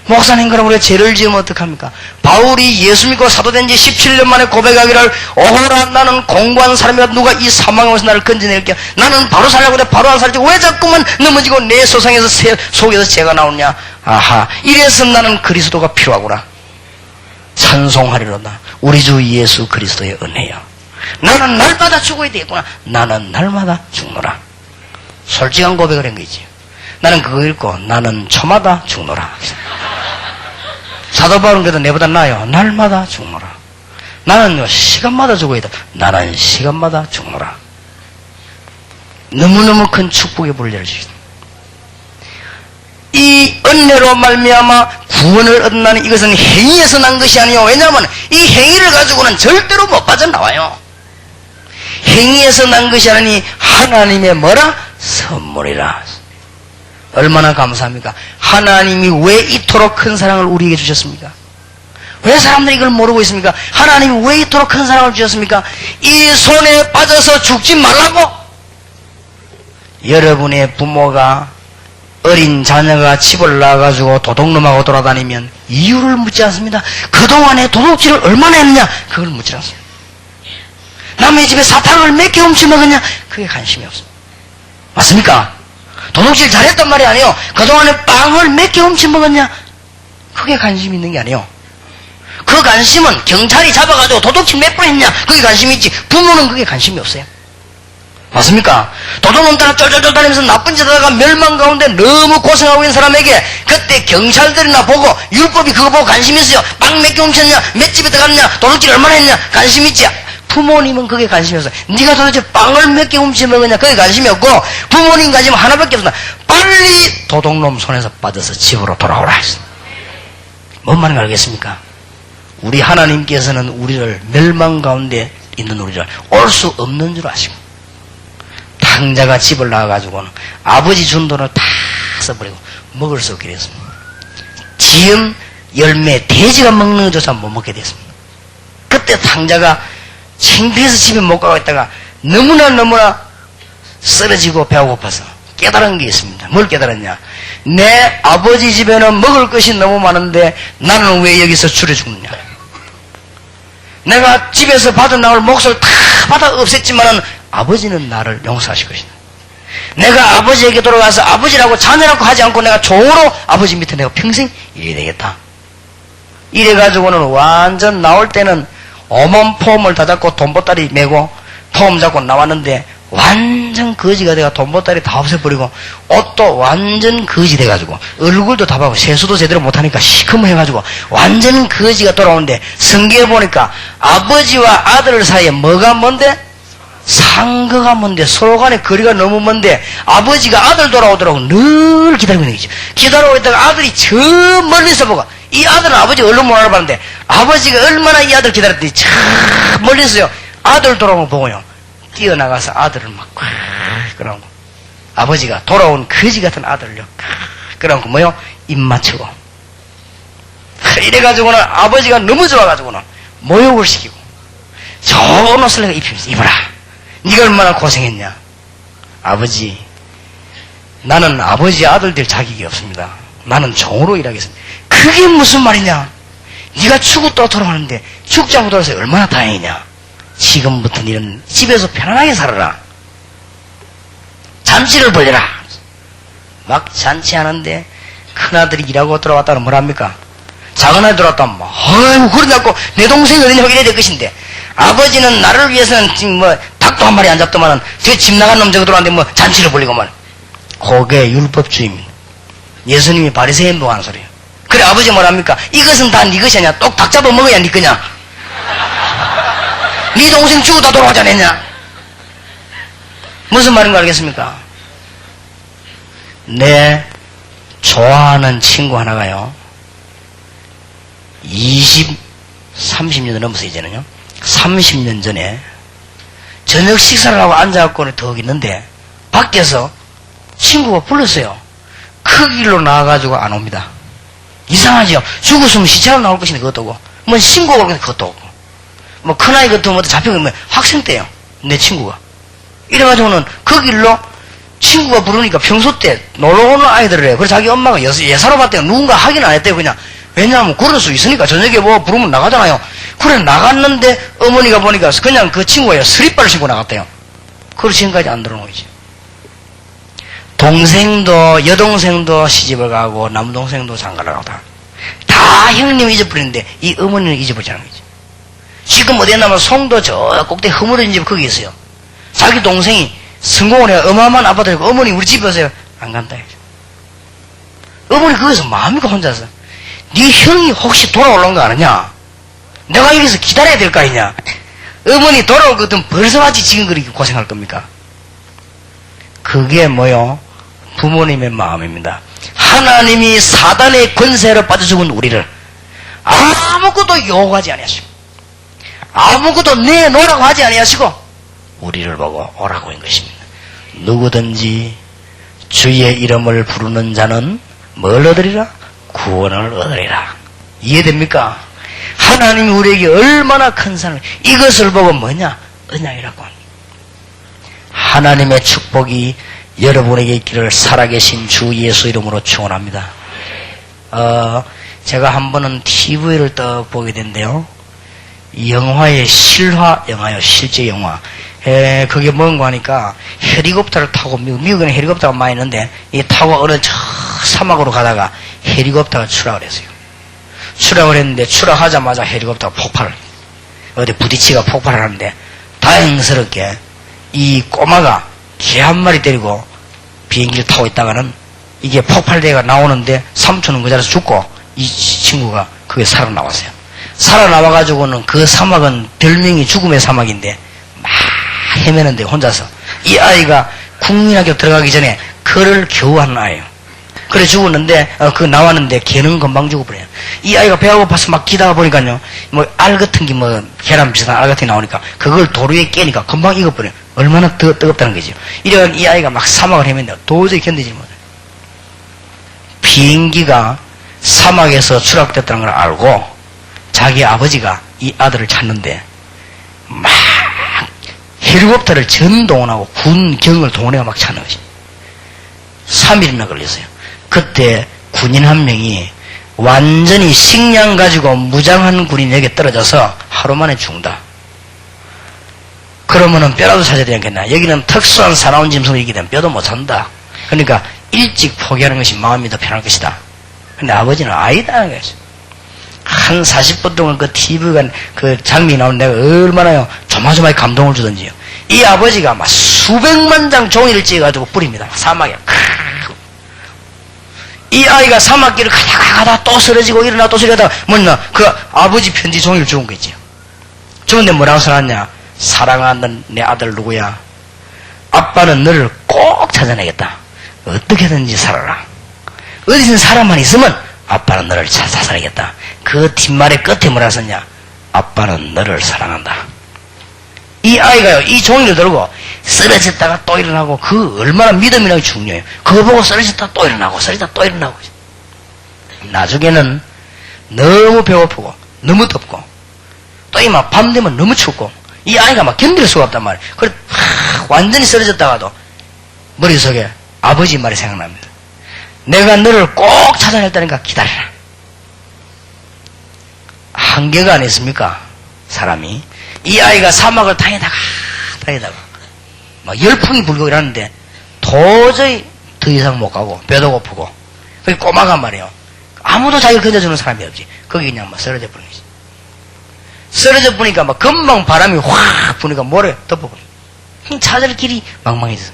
목사님, 그럼 우리가 죄를 지으면 어떡합니까? 바울이 예수 믿고 사도된 지 17년 만에 고백하기를, 오호라, 나는 공고한 사람이라 누가 이 사망에서 나를 건져낼게. 나는 바로 살려고 해, 바로 안 살지. 왜 자꾸만 넘어지고 내 소상에서 속에서 죄가 나오냐. 아하, 이래서 나는 그리스도가 필요하구나. 찬송하리로다. 우리 주 예수 그리스도의 은혜야. 나는 날마다 죽어야 되겠구나. 나는 날마다 죽노라. 솔직한 고백을 한 거지. 나는 그거 읽고 나는 초마다 죽노라. 사도 바울은 그래도 내보다 나아요. 날마다 죽노라. 나는요, 시간마다 죽어야 돼. 나는 시간마다 죽노라. 너무너무 큰 축복의 불을 열어주십니다. 이 은혜로 말미암아 구원을 얻는다는 이것은 행위에서 난 것이 아니요. 왜냐하면 이 행위를 가지고는 절대로 못 빠져나와요. 행위에서 난 것이 아니니 하나님의 뭐라? 선물이라. 얼마나 감사합니까? 하나님이 왜 이토록 큰 사랑을 우리에게 주셨습니까? 왜 사람들이 이걸 모르고 있습니까? 하나님이 왜 이토록 큰 사랑을 주셨습니까? 이 손에 빠져서 죽지 말라고. 여러분의 부모가, 어린 자녀가 집을 나가가지고 도둑놈하고 돌아다니면 이유를 묻지 않습니다. 그동안에 도둑질을 얼마나 했느냐, 그걸 묻지 않습니다. 남의 집에 사탕을 몇 개 훔쳐 먹었냐, 그게 관심이 없습니다. 맞습니까? 도둑질 잘했단 말이 아니에요. 그동안에 빵을 몇 개 훔쳐 먹었냐, 그게 관심이 있는 게 아니에요. 그 관심은 경찰이 잡아가지고 도둑질 몇 번 했냐, 그게 관심이 있지. 부모는 그게 관심이 없어요. 맞습니까? 도둑놈 따라 쫄쫄쫄 다니면서 나쁜 짓 하다가 멸망 가운데 너무 고생하고 있는 사람에게 그때 경찰들이나 보고, 율법이 그거 보고 관심 있어요. 빵 몇 개 훔쳤냐, 몇 집에 들어갔냐, 도둑질 얼마나 했냐, 관심 있지. 부모님은 그게 관심이 없어요. 네가 도대체 빵을 몇 개 훔쳐 먹었냐, 그게 관심이 없고, 부모님 관심은 하나밖에 없습니다. 빨리 도둑놈 손에서 빠져서 집으로 돌아오라 했습니다. 뭔 말인지 알겠습니까? 우리 하나님께서는 우리를 멸망 가운데 있는 우리를 올 수 없는 줄 아시고, 당자가 집을 나와가지고는 아버지 준 돈을 다 써버리고 먹을 수 없게 됐습니다. 지음 열매 돼지가 먹는 것조차 못 먹게 됐습니다. 그때 당자가 창피해서 집에 못 가고 있다가 너무나 쓰러지고 배가 고파서 깨달은 게 있습니다. 뭘 깨달았냐? 내 아버지 집에는 먹을 것이 너무 많은데 나는 왜 여기서 줄여 죽느냐? 내가 집에서 받은 나올 몫을 다 받아 없앴지만은 아버지는 나를 용서하실 것이다. 내가 아버지에게 돌아가서 아버지라고 자녀라고 하지 않고 내가 종으로 아버지 밑에 내가 평생 일해야 되겠다. 이래가지고는 완전 나올 때는 오만 폼을 다 잡고 돈보따리 메고 폼 잡고 나왔는데 완전 거지가 돼가 돈보따리 다 없애버리고 옷도 완전 거지 돼가지고 얼굴도 다 봐고 세수도 제대로 못하니까 시커매가지고 완전 거지가 돌아오는데 성경에 보니까 아버지와 아들 사이에 뭐가 뭔데? 상거가 뭔데? 서로 간에 거리가 너무 먼데 아버지가 아들 돌아오더라고 늘 기다리고 있는 거죠. 기다리고 있다가 아들이 저 멀리서 보고, 이 아들은 아버지가 얼른 못 알아봤는데 아버지가 얼마나 이 아들 기다렸더니 저 멀리서요 아들 돌아오는 거 보고요 뛰어나가서 아들을 막 끌어안고, 아버지가 돌아온 거지 같은 아들을요 끌어안고 뭐요? 입 맞추고 이래가지고는 아버지가 너무 좋아가지고는 모욕을 시키고 좋은 옷을 내가 입히면서 입어라. 네가 얼마나 고생했냐. 아버지, 나는 아버지 아들 될 자격이 없습니다. 나는 종으로 일하겠습니다. 그게 무슨 말이냐? 네가 죽고 또 돌아오는데 죽지 않고 돌아서 얼마나 다행이냐? 지금부터 너는 집에서 편안하게 살아라. 잔치를 벌려라. 막 잔치하는데 큰아들이 일하고 들어왔다는 뭐랍니까? 작은아들이 들어왔다면 뭐 아이고 그러냐고 내 동생이 어디냐 이래야 될 것인데 아버지는 나를 위해서는 지금 뭐 닭도 한 마리 안 잡더만은 저 집 나간 놈 저거 들어왔는데 뭐 잔치를 벌리고만. 그게 율법주의입니다. 예수님이 바리새인도 하는 소리예요. 그래 아버지 뭐랍니까? 이것은 다 네 것이 아니야. 똑 닭 잡아 먹어야 네 거냐? 네 동생 죽었다 돌아오지 않았냐? 무슨 말인가 알겠습니까? 내 좋아하는 친구 하나가요 30년 넘어서 이제는요 30년 전에 저녁 식사를 하고 앉아갖고 더 있는데 밖에서 친구가 불렀어요. 그 길로 나와가지고 안 옵니다. 이상하죠. 죽었으면 시체로 나올 것인데 그것도 오고 뭐 신고가 오면 그것도 오고 뭐 큰아이 같은 것도 잡혀가면 학생 때요 내 친구가 이래가지고는 그 길로 친구가 부르니까 평소 때 놀러오는 아이들을 해요. 그래서 자기 엄마가 예사로 봤대요. 누군가 확인 안 했대요. 그냥 왜냐하면 그럴 수 있으니까 저녁에 뭐 부르면 나가잖아요. 그래 나갔는데 어머니가 보니까 그냥 그 친구가 스리퍼를 신고 나갔대요. 그걸 지금까지 안 들어놓이지. 동생도 여동생도 시집을 가고 남동생도 장가를 가고 다 형님이 잊어버리는데 이 어머니는 잊어버리지 않은 거지. 지금 어디에 나면 송도 저 꼭대기 허물어진 집 거기 있어요. 자기 동생이 성공을 해야 어마어마한 아파트에 어머니 우리 집에 오세요. 안 간다. 어머니 거기서 마음이가 혼자서 네 형이 혹시 돌아올란 거 아느냐? 내가 여기서 기다려야 될 거 아니냐? 어머니 돌아올 거든 벌써 같이 지금 그렇게 고생할 겁니까? 그게 뭐요? 부모님의 마음입니다. 하나님이 사단의 권세로 빠져 죽은 우리를 아무것도 요구하지 아니하시고 아무것도 내놓으라고 하지 아니하시고 우리를 보고 오라고 한 것입니다. 누구든지 주의 이름을 부르는 자는 뭘 얻으리라? 구원을 얻으리라. 이해됩니까? 하나님이 우리에게 얼마나 큰 사랑을 이것을 보고 뭐냐? 언약이라고 합니다. 하나님의 축복이 여러분에게 있기를 살아계신 주 예수 이름으로 축원합니다. 제가 한 번은 TV를 떠보게 된대요. 영화의 실화 영화요. 실제 영화. 그게 뭔가 하니까 헬리콥터를 타고 미국에는 헬리콥터가 많이 있는데 이 타고 어느 저 사막으로 가다가 헬리콥터가 추락을 했어요. 추락을 했는데 추락하자마자 헬리콥터가 폭발을 어디 부딪히가 폭발을 하는데 다행스럽게 이 꼬마가 개 한 마리 때리고 비행기를 타고 있다가는 이게 폭발대가 나오는데 삼촌은 그 자리에서 죽고 이 친구가 그게 살아나왔어요. 살아나와가지고는 그 사막은 별명이 죽음의 사막인데 막 헤매는데 혼자서 이 아이가 국민학교 들어가기 전에 글을 겨우 하는 아이예요. 그래 죽었는데 그 나왔는데 걔는 금방 죽어버려요. 이 아이가 배가 고파서 막 기다가 보니까요 뭐 알 같은 게 뭐 계란 비슷한 알 같은 게 나오니까 그걸 도로 위에 깨니까 금방 익어버려요. 얼마나 뜨겁다는 거죠. 이래서 이 아이가 막 사막을 헤맨다. 도저히 견디지 못해요. 비행기가 사막에서 추락됐다는 걸 알고 자기 아버지가 이 아들을 찾는데 막 헬리콥터를 전동원하고 군경을 동원해서 막 찾는 것이 3일이나 걸렸어요. 그때 군인 한 명이 완전히 식량 가지고 무장한 군인이 여기 떨어져서 하루 만에 죽는다. 그러면은 뼈라도 찾아야 되지 않겠나. 여기는 특수한 사나운 짐승이기 때문에 뼈도 못 찾는다. 그러니까 일찍 포기하는 것이 마음이 더 편할 것이다. 근데 아버지는 아니다는 거였어요. 한 40분 동안 그 TV가 그 장면이 나오는데 내가 얼마나 조마조마하게 감동을 주던지요. 이 아버지가 막 수백만 장 종이를 찍어가지고 뿌립니다. 사막에. 이 아이가 사막길을 가다가 또 쓰러지고 일어나 또 쓰러지다가 뭐냐 그 아버지 편지 종이를 주운 거 있지요. 주는데 뭐라고 써놨냐? 사랑하는 내 아들 누구야? 아빠는 너를 꼭 찾아내겠다. 어떻게든지 살아라. 어디든 사람만 있으면 아빠는 너를 찾아내겠다. 그 뒷말의 끝에 뭐라 썼냐? 아빠는 너를 사랑한다. 이 아이가요, 이 종이를 들고 쓰러졌다가 또 일어나고 그 얼마나 믿음이라고 중요해요. 그거 보고 쓰러졌다가 또 일어나고 쓰러졌다가 또 일어나고. 나중에는 너무 배고프고 너무 덥고 또 이만 밤 되면 너무 춥고 이 아이가 막 견딜 수가 없단 말이에요. 그래 완전히 쓰러졌다가도 머릿속에 아버지 말이 생각납니다. 내가 너를 꼭 찾아낼 때니까 기다려라. 한계가 아니었습니까? 사람이. 이 아이가 사막을 다니다가 막 열풍이 불고 이러는데 도저히 더 이상 못 가고 배도 고프고 거기 꼬마가 말이에요. 아무도 자기를 건져주는 사람이 없지. 거기 그냥 막 쓰러져 버린 거지. 쓰러져 보니까 막 금방 바람이 확 부니까 모래 덮어버려. 찾을 길이 망망해졌어.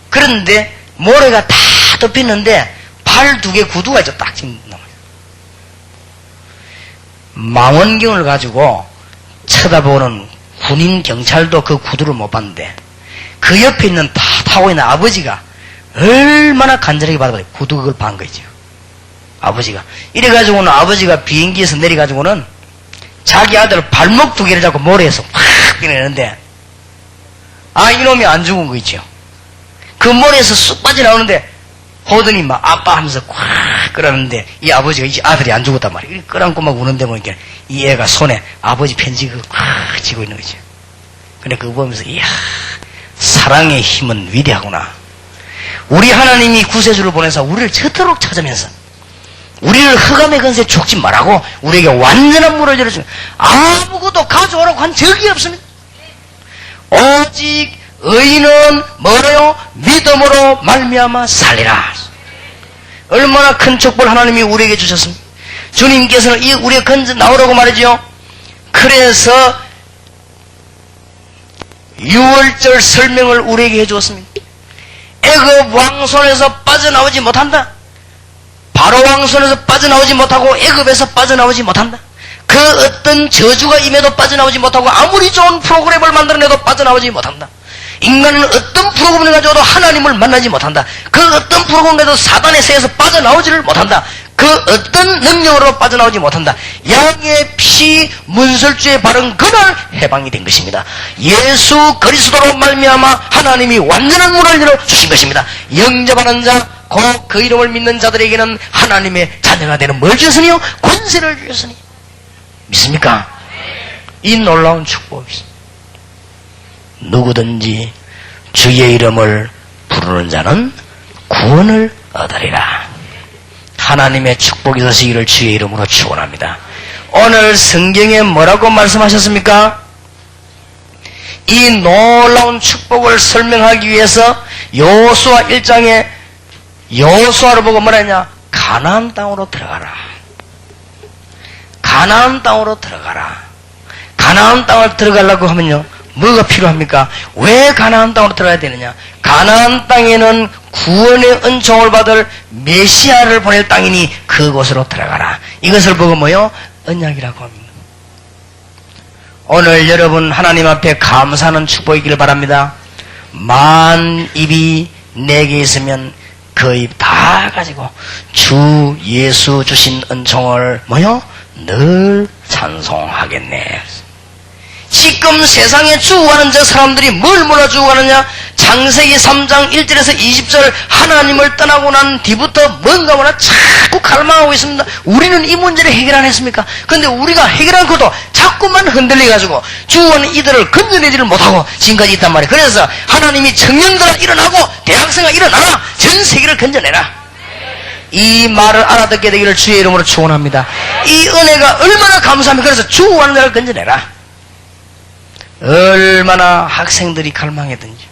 그런데 모래가 다 덮였는데 발 2개 구두가 있죠. 딱 지금 남아요. 망원경을 가지고 쳐다보는 군인 경찰도 그 구두를 못 봤는데 그 옆에 있는 타고 있는 아버지가 얼마나 간절하게 받아봐요. 구두 그걸 반 거죠. 아버지가. 이래가지고는 아버지가 비행기에서 내려가지고는 자기 아들 발목 2개를 잡고 모래에서 확 뛰내는데 이놈이 안 죽은 거 있죠. 그 모래에서 쑥 빠져나오는데 보더니 막 아빠 하면서 콱 끌었는데 이 아버지가 이 아들이 안 죽었단 말이에요. 이렇게 끌어안고 막 우는데 보니까 이 애가 손에 아버지 편지 꽉 쥐고 있는 거죠. 근데 그거 보면서 이야, 사랑의 힘은 위대하구나. 우리 하나님이 구세주를 보내서 우리를 저토록 찾으면서 우리를 흑암의 건세에 죽지 말라고 우리에게 완전한 문을 열어주는, 아무것도 가져오라고 한 적이 없습니다. 오직 의인은 뭐래요? 믿음으로 말미암아 살리라. 얼마나 큰 축복을 하나님이 우리에게 주셨습니다. 주님께서는 우리가 건져 나오라고 말이죠. 그래서 6월절 설명을 우리에게 해주었습니다. 애굽 왕손에서 빠져나오지 못한다. 바로 왕손에서 빠져나오지 못하고 애굽에서 빠져나오지 못한다. 그 어떤 저주가 임해도 빠져나오지 못하고 아무리 좋은 프로그램을 만들어내도 빠져나오지 못한다. 인간은 어떤 프로그램을 가져도 하나님을 만나지 못한다. 그 어떤 프로그램에도 사단의 세에서 빠져나오지를 못한다. 그 어떤 능력으로 빠져나오지 못한다. 양의 피 문설주에 바른 그날 해방이 된 것입니다. 예수 그리스도로 말미암아 하나님이 완전한 문을 열어주신 것입니다. 영접하는 자, 곧 그 이름을 믿는 자들에게는 하나님의 자녀가 되는 뭘 주셨으니요? 권세를 주셨으니. 믿습니까? 이 놀라운 축복이 있습니다. 누구든지 주의 이름을 부르는 자는 구원을 얻으리라. 하나님의 축복이 있으시기를 주의 이름으로 축원합니다. 오늘 성경에 뭐라고 말씀하셨습니까? 이 놀라운 축복을 설명하기 위해서 여호수아 1장에 여호수아를 보고 뭐라 했냐? 가나안 땅으로 들어가라. 가나안 땅으로 들어가라. 가나안 땅을 들어가려고 하면요, 뭐가 필요합니까? 왜 가나안 땅으로 들어가야 되느냐? 가나안 땅에는 구원의 은총을 받을 메시아를 보낼 땅이니 그곳으로 들어가라. 이것을 보고 뭐요? 언약이라고 합니다. 오늘 여러분 하나님 앞에 감사하는 축복이기를 바랍니다. 만 입이 내게 있으면 그 입 다 가지고 주 예수 주신 은총을 뭐요? 늘 찬송하겠네. 지금 세상에 죽어가는 저 사람들이 뭘 몰라 죽어가느냐? 창세기 3장 1절에서 20절 하나님을 떠나고 난 뒤부터 뭔가 뭐라 자꾸 갈망하고 있습니다. 우리는 이 문제를 해결 안 했습니까? 근데 우리가 해결한 것도 자꾸만 흔들려가지고 죽어가는 이들을 건져내지를 못하고 지금까지 있단 말이에요. 그래서 하나님이 청년들아 일어나고 대학생아 일어나라. 전 세계를 건져내라. 이 말을 알아듣게 되기를 주의 이름으로 축원합니다. 이 은혜가 얼마나 감사합니까? 그래서 죽어가는 자를 건져내라. 얼마나 학생들이 갈망했든지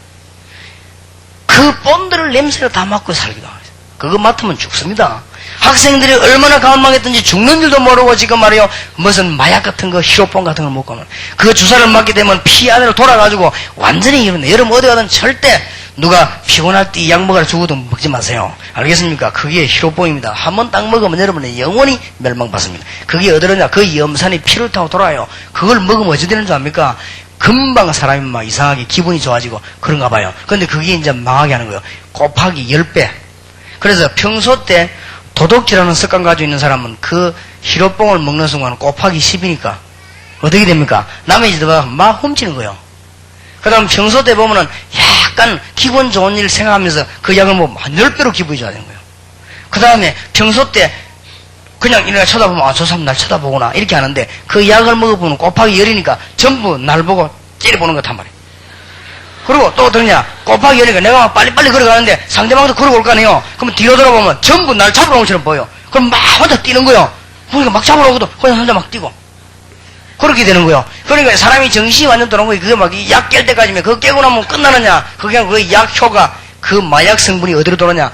그 본드를 냄새를 다 맡고 살기도 하죠. 그거 맡으면 죽습니다. 학생들이 얼마나 갈망했든지 죽는 줄도 모르고 지금 말이요, 무슨 마약 같은 거, 히로폰 같은 걸 먹고 그 주사를 맞게 되면 피 안으로 돌아가지고 완전히 이러네. 여러분 어디 가든 절대 누가 피곤할 때 이 약 먹으라 죽어도 먹지 마세요. 알겠습니까? 그게 히로폰입니다. 한번 딱 먹으면 여러분은 영원히 멸망받습니다. 그게 어디로냐? 그 염산이 피를 타고 돌아요. 그걸 먹으면 어찌 되는 줄 압니까? 금방 사람이 막 이상하게 기분이 좋아지고 그런가 봐요. 근데 그게 이제 망하게 하는 거예요. 곱하기 10배. 그래서 평소 때 도둑질하는 습관 가지고 있는 사람은 그 히로뽕을 먹는 순간 곱하기 10이니까 어떻게 됩니까? 남의 집에다가 막 훔치는 거예요. 그 다음 평소 때 보면은 약간 기분 좋은 일 생각하면서 그 약을 먹으면 한 10배로 기분이 좋아지는 거예요. 그 다음에 평소 때 그냥 이렇게 쳐다보면 저 사람 날 쳐다보구나 이렇게 하는데 그 약을 먹어보면 곱하기 10이니까 전부 날 보고 째려보는 것 한 말이에요. 그리고 또 어떠냐? 곱하기 연이니까 내가 막 빨리빨리 걸어가는데 상대방도 걸어올 거 아니에요? 그러면 뒤로 돌아보면 전부 날 잡으러 온 것처럼 보여. 그럼 막 혼자 뛰는 거요. 그러니까 막 잡으러 오고도 혼자 막 뛰고. 그렇게 되는 거요. 그러니까 사람이 정신이 완전 돌아온 거예요. 그게 막 약 깰 때까지면 그거 깨고 나면 끝나느냐? 그게 그 약효가 그 마약 성분이 어디로 돌아냐?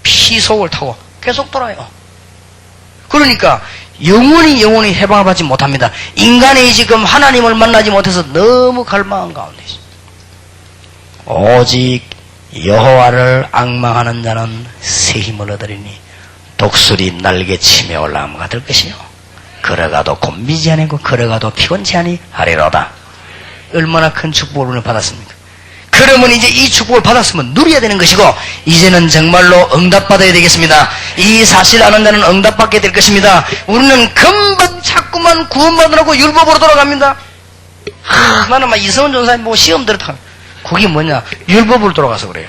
피 속을 타고 계속 돌아요. 그러니까 영원히 해방을 받지 못합니다. 인간이 지금 하나님을 만나지 못해서 너무 갈망한 가운데 있습니다. 오직 여호와를 앙망하는 자는 새 힘을 얻으리니 독수리 날개치며 올라가가 될 것이요 걸어가도 곤비지 아니고 걸어가도 피곤치 아니하리로다. 얼마나 큰 축복을 우리는 받았습니까? 그러면 이제 이 축복을 받았으면 누려야 되는 것이고 이제는 정말로 응답받아야 되겠습니다. 이 사실 아는 자는 응답받게 될 것입니다. 우리는 금방 자꾸만 구원받으라고 율법으로 돌아갑니다. 나는 막 이성훈 전사님 보고 시험 들었다. 그게 뭐냐? 율법으로 돌아가서 그래요.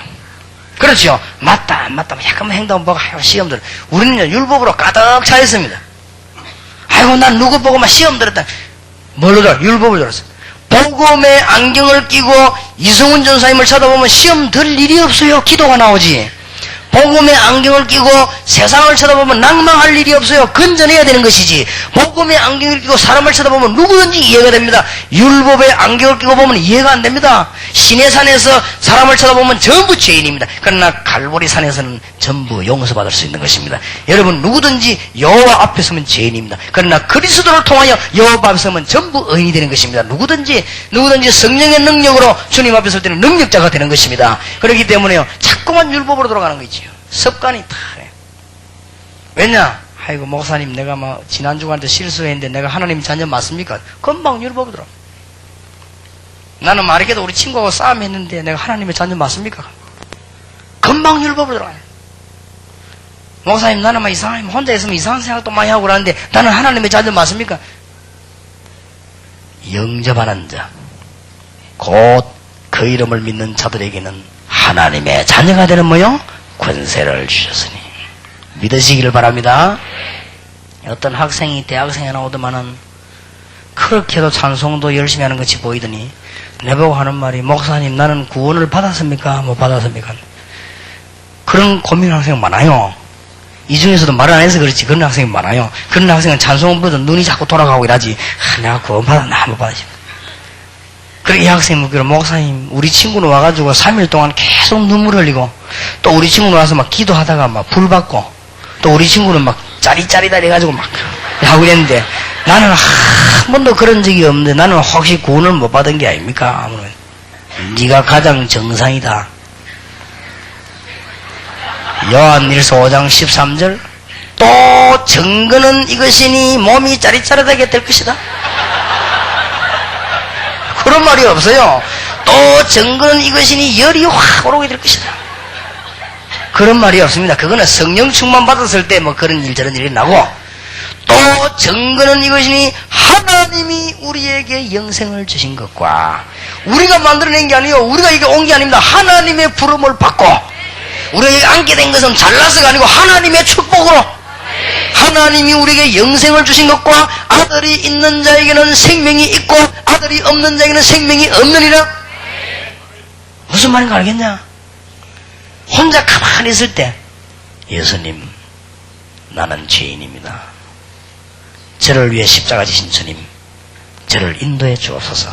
그렇죠? 맞다 약간 행동 보고 시험 들어. 우리는 율법으로 가득 차 있습니다. 아이고 난 누구 보고 막 시험 들었다. 뭘로 들어? 율법을 들었어. 복음의 안경을 끼고 이성훈 전사님을 쳐다보면 시험 들 일이 없어요. 기도가 나오지. 복음의 안경을 끼고 세상을 쳐다보면 낭망할 일이 없어요. 건전해야 되는 것이지. 복음의 안경을 끼고 사람을 쳐다보면 누구든지 이해가 됩니다. 율법의 안경을 끼고 보면 이해가 안 됩니다. 시내산에서 사람을 쳐다보면 전부 죄인입니다. 그러나 갈보리산에서는 전부 용서받을 수 있는 것입니다. 여러분 누구든지 여호와 앞에 서면 죄인입니다. 그러나 그리스도를 통하여 여호와 앞에 서면 전부 의인이 되는 것입니다. 누구든지 성령의 능력으로 주님 앞에 설 때는 능력자가 되는 것입니다. 그렇기 때문에요. 자꾸만 율법으로 돌아가는 거 있지요. 습관이 다 그래요. 왜냐? 아이고 목사님 내가 막 지난주간에 실수했는데 내가 하나님 자녀 맞습니까? 금방 율법으로 들어. 나는 말이게도 우리 친구하고 싸움했는데 내가 하나님의 자녀 맞습니까? 금방 율법으로 들어가요. 목사님 나는 막 이상하게 혼자 있으면 이상한 생각도 많이 하고 그러는데 나는 하나님의 자녀 맞습니까? 영접하는 자 곧 그 이름을 믿는 자들에게는 하나님의 자녀가 되는 뭐요? 권세를 주셨으니 믿으시기를 바랍니다. 어떤 학생이 대학생에 나오더만은 그렇게도 찬송도 열심히 하는 것이 보이더니 내보고 하는 말이 목사님 나는 구원을 받았습니까? 못 받았습니까? 그런 고민하는 학생 많아요. 이 중에서도 말을 안 해서 그렇지 그런 학생이 많아요. 그런 학생은 찬송을 부르도 눈이 자꾸 돌아가고 이러지. 내가 구원 받았나 못 받았지. 그리고 이 학생이 묻기로 목사님 우리 친구는 와가지고 3일 동안 계속 눈물 흘리고 또 우리 친구는 와서 막 기도하다가 막 불 받고 또 우리 친구는 막 짜릿짜릿하다 해가지고 막 하고 그랬는데 나는 한 번도 그런 적이 없는데 나는 혹시 구원을 못 받은 게 아닙니까? 아무런 네가 가장 정상이다. 요한일서 5장 13절 또 증거는 이것이니 몸이 짜릿짜릿하게 될 것이다. 그런 말이 없어요. 또 증거는 이것이니 열이 확 오르게 될 것이다. 그런 말이 없습니다. 그거는 성령 충만 받았을 때 뭐 그런 일 저런 일이 나고 또 증거는 이것이니 하나님이 우리에게 영생을 주신 것과 우리가 만들어낸 게 아니에요. 우리가 이게 온 게 아닙니다. 하나님의 부름을 받고 우리가 안게 된 것은 잘나서가 아니고 하나님의 축복으로 하나님이 우리에게 영생을 주신 것과 아들이 있는 자에게는 생명이 있고 아들이 없는 자에게는 생명이 없느니라. 무슨 말인가 알겠냐? 혼자 가만히 있을 때 예수님 나는 죄인입니다. 저를 위해 십자가 지신 주님 저를 인도해 주옵소서.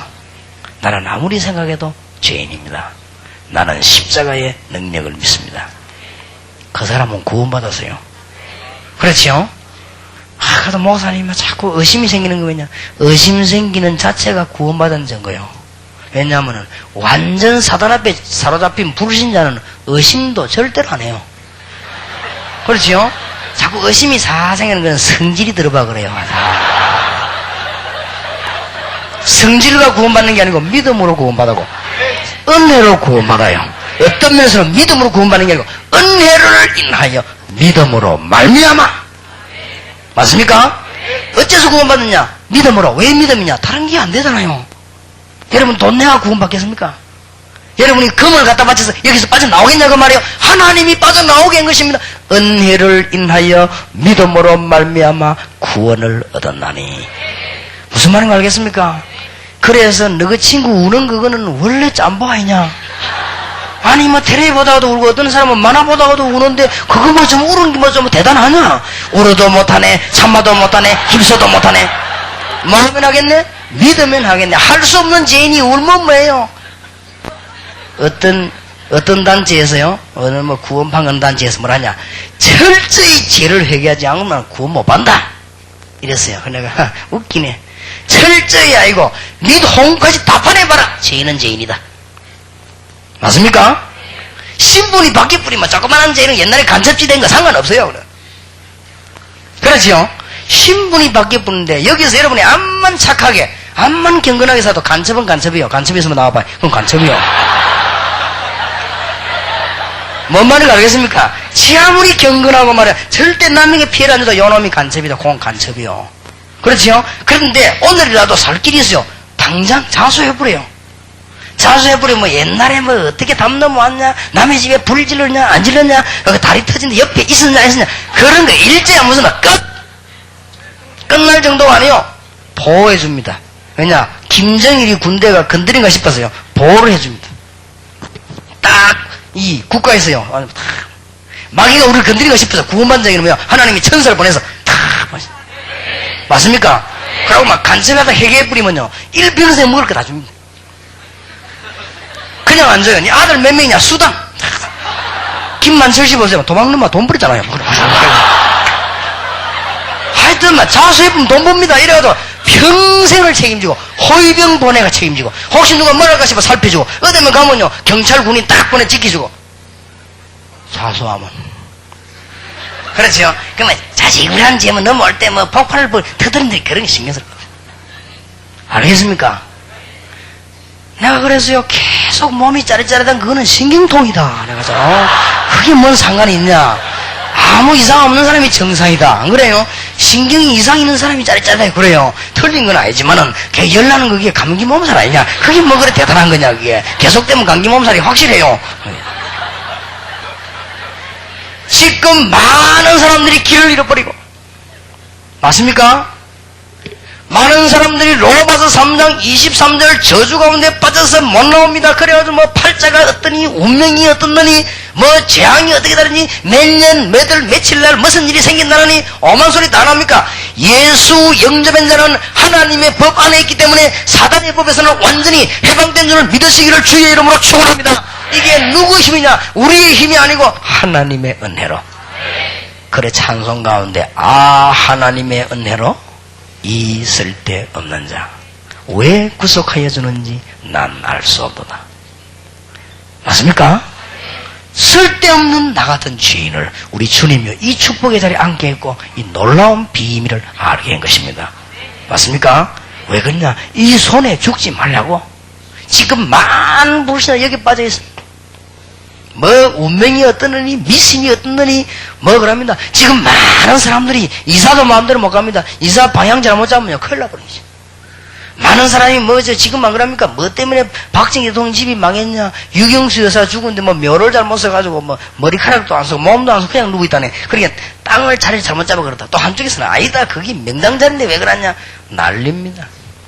나는 아무리 생각해도 죄인입니다. 나는 십자가의 능력을 믿습니다. 그 사람은 구원받았어요. 그렇지요? 그래도 목사님은 자꾸 의심이 생기는 거 왜냐? 의심 생기는 자체가 구원받은 증거예요. 왜냐하면 완전 사단 앞에 사로잡힌 불신자는 의심도 절대로 안 해요. 그렇지요? 자꾸 의심이 사 생기는 건 성질이 들어봐 그래요. 성질과 구원받는 게 아니고 믿음으로 구원받고 은혜로 구원받아요. 어떤 면에서는 믿음으로 구원받는 게 아니고 은혜를 인하여 믿음으로 말미암아. 맞습니까? 어째서 구원받느냐? 믿음으로. 왜 믿음이냐? 다른 게 안 되잖아요. 여러분 돈 내가 구원받겠습니까? 여러분이 금을 갖다 바쳐서 여기서 빠져나오겠냐 그 말이에요. 하나님이 빠져나오게 한 것입니다. 은혜를 인하여 믿음으로 말미암아 구원을 얻었나니. 무슨 말인가 알겠습니까? 그래서 너그 친구 우는 그거는 원래 짬보 아니냐? 아니 뭐 텔레비 보다가도 울고 어떤 사람은 만화 보다가도 우는데 그거 뭐 좀 우는 게 뭐 좀 대단하냐? 울어도 못하네, 참아도 못하네, 힘써도 못하네. 뭐 하면 하겠네? 믿으면 하겠네. 할 수 없는 죄인이 울면 뭐예요? 어떤 단체에서요? 어느 뭐 구원방언 단체에서 뭐라냐? 철저히 죄를 회개하지 않으면 구원 못 받는다. 이랬어요. 내가 웃기네. 철저히 아니고 및 홍까지 다 파내봐라. 죄인은 죄인이다. 맞습니까? 신분이 바뀌어버리면 조그만한 죄는 옛날에 간첩지 된 거 상관없어요. 그렇지요? 신분이 바뀌어버리는데 여기서 여러분이 암만 착하게 암만 경건하게 살아도 간첩은 간첩이요. 간첩이 있으면 나와봐요. 그럼 간첩이요. 뭔 말인지 알겠습니까? 지 아무리 경건하고 말이야 절대 남에게 피해를 안 줘도 요놈이 간첩이다. 그건 간첩이요. 그렇지요? 그런데 오늘이라도 살 길이 있어요. 당장 자수해버려요. 자수해버리면 뭐 옛날에 뭐 어떻게 담 넘어왔냐, 남의 집에 불 질렀냐 안 질렀냐, 다리 터진데 옆에 있었냐 그런 거 일제야 무슨 끝날 정도가 아니요. 보호해줍니다. 왜냐? 김정일이 군대가 건드린가 싶어서요. 보호를 해줍니다. 딱 이 국가에서요. 마귀가 우리를 건드린가 싶어서 구원반장이 이러면 하나님이 천사를 보내서 탁 맞습니까? 그러고 막 간첩하다 해결해버리면요. 1평생 먹을 거 다 줍니다. 그냥 안 줘요. 니 아들 몇 명이냐? 수당. 김만철 씨 보세요. 도망놈아 돈 버렸잖아요. 하여튼 막 자수해보면 돈 법니다. 이래가지고 평생을 책임지고 호위병 보내가 책임지고 혹시 누가 뭘 할까 싶어 살펴주고 어디면 가면요 경찰 군인 딱 보내 지켜주고 자수하면 그렇죠. 그러면 자식이란 죄면 넘어올 때 뭐 폭발을 터뜨린데 그런 게 신경 쓸 거예요. 알겠습니까? 내가 그래서요 계속 몸이 짜릿짜릿한 그거는 신경통이다. 내가 그게 뭔 상관이 있냐? 아무 이상 없는 사람이 정상이다. 안 그래요? 신경이 이상 있는 사람이 짜릿짜릿해. 그래요. 틀린 건 아니지만은, 열나는 그게 감기 몸살 아니냐? 그게 뭐 그래 대단한 거냐, 그게. 계속되면 감기 몸살이 확실해요. 지금 많은 사람들이 길을 잃어버리고. 맞습니까? 많은 사람들이 로마서 3장 23절 저주 가운데 빠져서 못 나옵니다. 그래가지고 뭐 팔자가 어떠니, 운명이 어떻느니, 뭐 재앙이 어떻게 다르니, 몇 년, 몇 월, 며칠 날 무슨 일이 생긴다느니, 오만 소리 다 나옵니까? 예수 영접한 자는 하나님의 법 안에 있기 때문에 사단의 법에서는 완전히 해방된 줄을 믿으시기를 주의 이름으로 축원합니다. 이게 누구의 힘이냐? 우리의 힘이 아니고 하나님의 은혜로. 그래 찬송 가운데 하나님의 은혜로 이 쓸데없는 자 왜 구속하여 주는지 난 알 수 없도다. 맞습니까? 쓸데없는 나 같은 죄인을 우리 주님이 이 축복의 자리에 앉게 했고 이 놀라운 비밀을 알게 한 것입니다. 맞습니까? 왜 그러냐? 이 손에 죽지 말라고. 지금 많은 불신자 여기 빠져 있어. 뭐 운명이 어떠느니 미신이 어떠느니 뭐 그럽니다. 지금 많은 사람들이 이사도 마음대로 못 갑니다. 이사 방향 잘못 잡으면 큰일 나버리죠. 많은 사람이 뭐죠? 지금 안 그럽니까? 뭐 때문에 박정희 대통령 집이 망했냐? 유경수 여사 죽은데 뭐 묘를 잘못 써가지고 뭐 머리카락도 안 쓰고 몸도 안 쓰고 그냥 누워 있다네. 그러니까 땅을 자리를 잘못 잡아 그렇다. 또 한쪽에서는 아니다. 그게 명당 자리인데 왜 그러냐? 난립니다.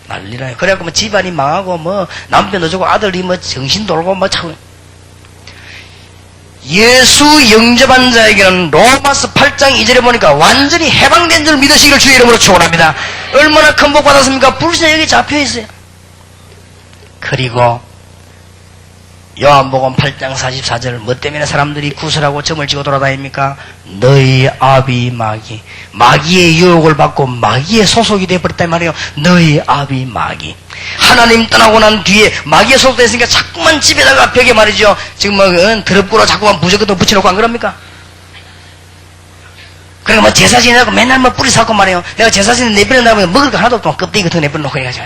난리라요. 그래갖고 뭐 집안이 망하고 뭐 남편도 죽고 아들이 뭐 정신 돌고 뭐 차고. 예수 영접한 자에게는 로마서 8장 2절에 보니까 완전히 해방된 줄 믿으시기를 주의 이름으로 축원합니다. 얼마나 큰 복 받았습니까? 불신자 여기 잡혀있어요. 그리고 요한복음 8장 44절 뭐 때문에 사람들이 구슬하고 점을 지고 돌아다닙니까? 너희 아비 마귀. 마귀의 유혹을 받고 마귀의 소속이 되어버렸단 말이에요. 너희 아비 마귀. 하나님 떠나고 난 뒤에 마귀의 소속됐으니까 자꾸만 집에다가 벽에 말이죠. 지금 뭐 드럽고로 자꾸만 부적도 붙여놓고 안 그럽니까? 그러니까 뭐 제사 지내고 맨날 뭐 뿌리 샀고 말이에요. 내가 제사 지내 내버려 놔보면 먹을 거 하나도 없고 껍데기 같은 거 내버려 놓고 해가지고.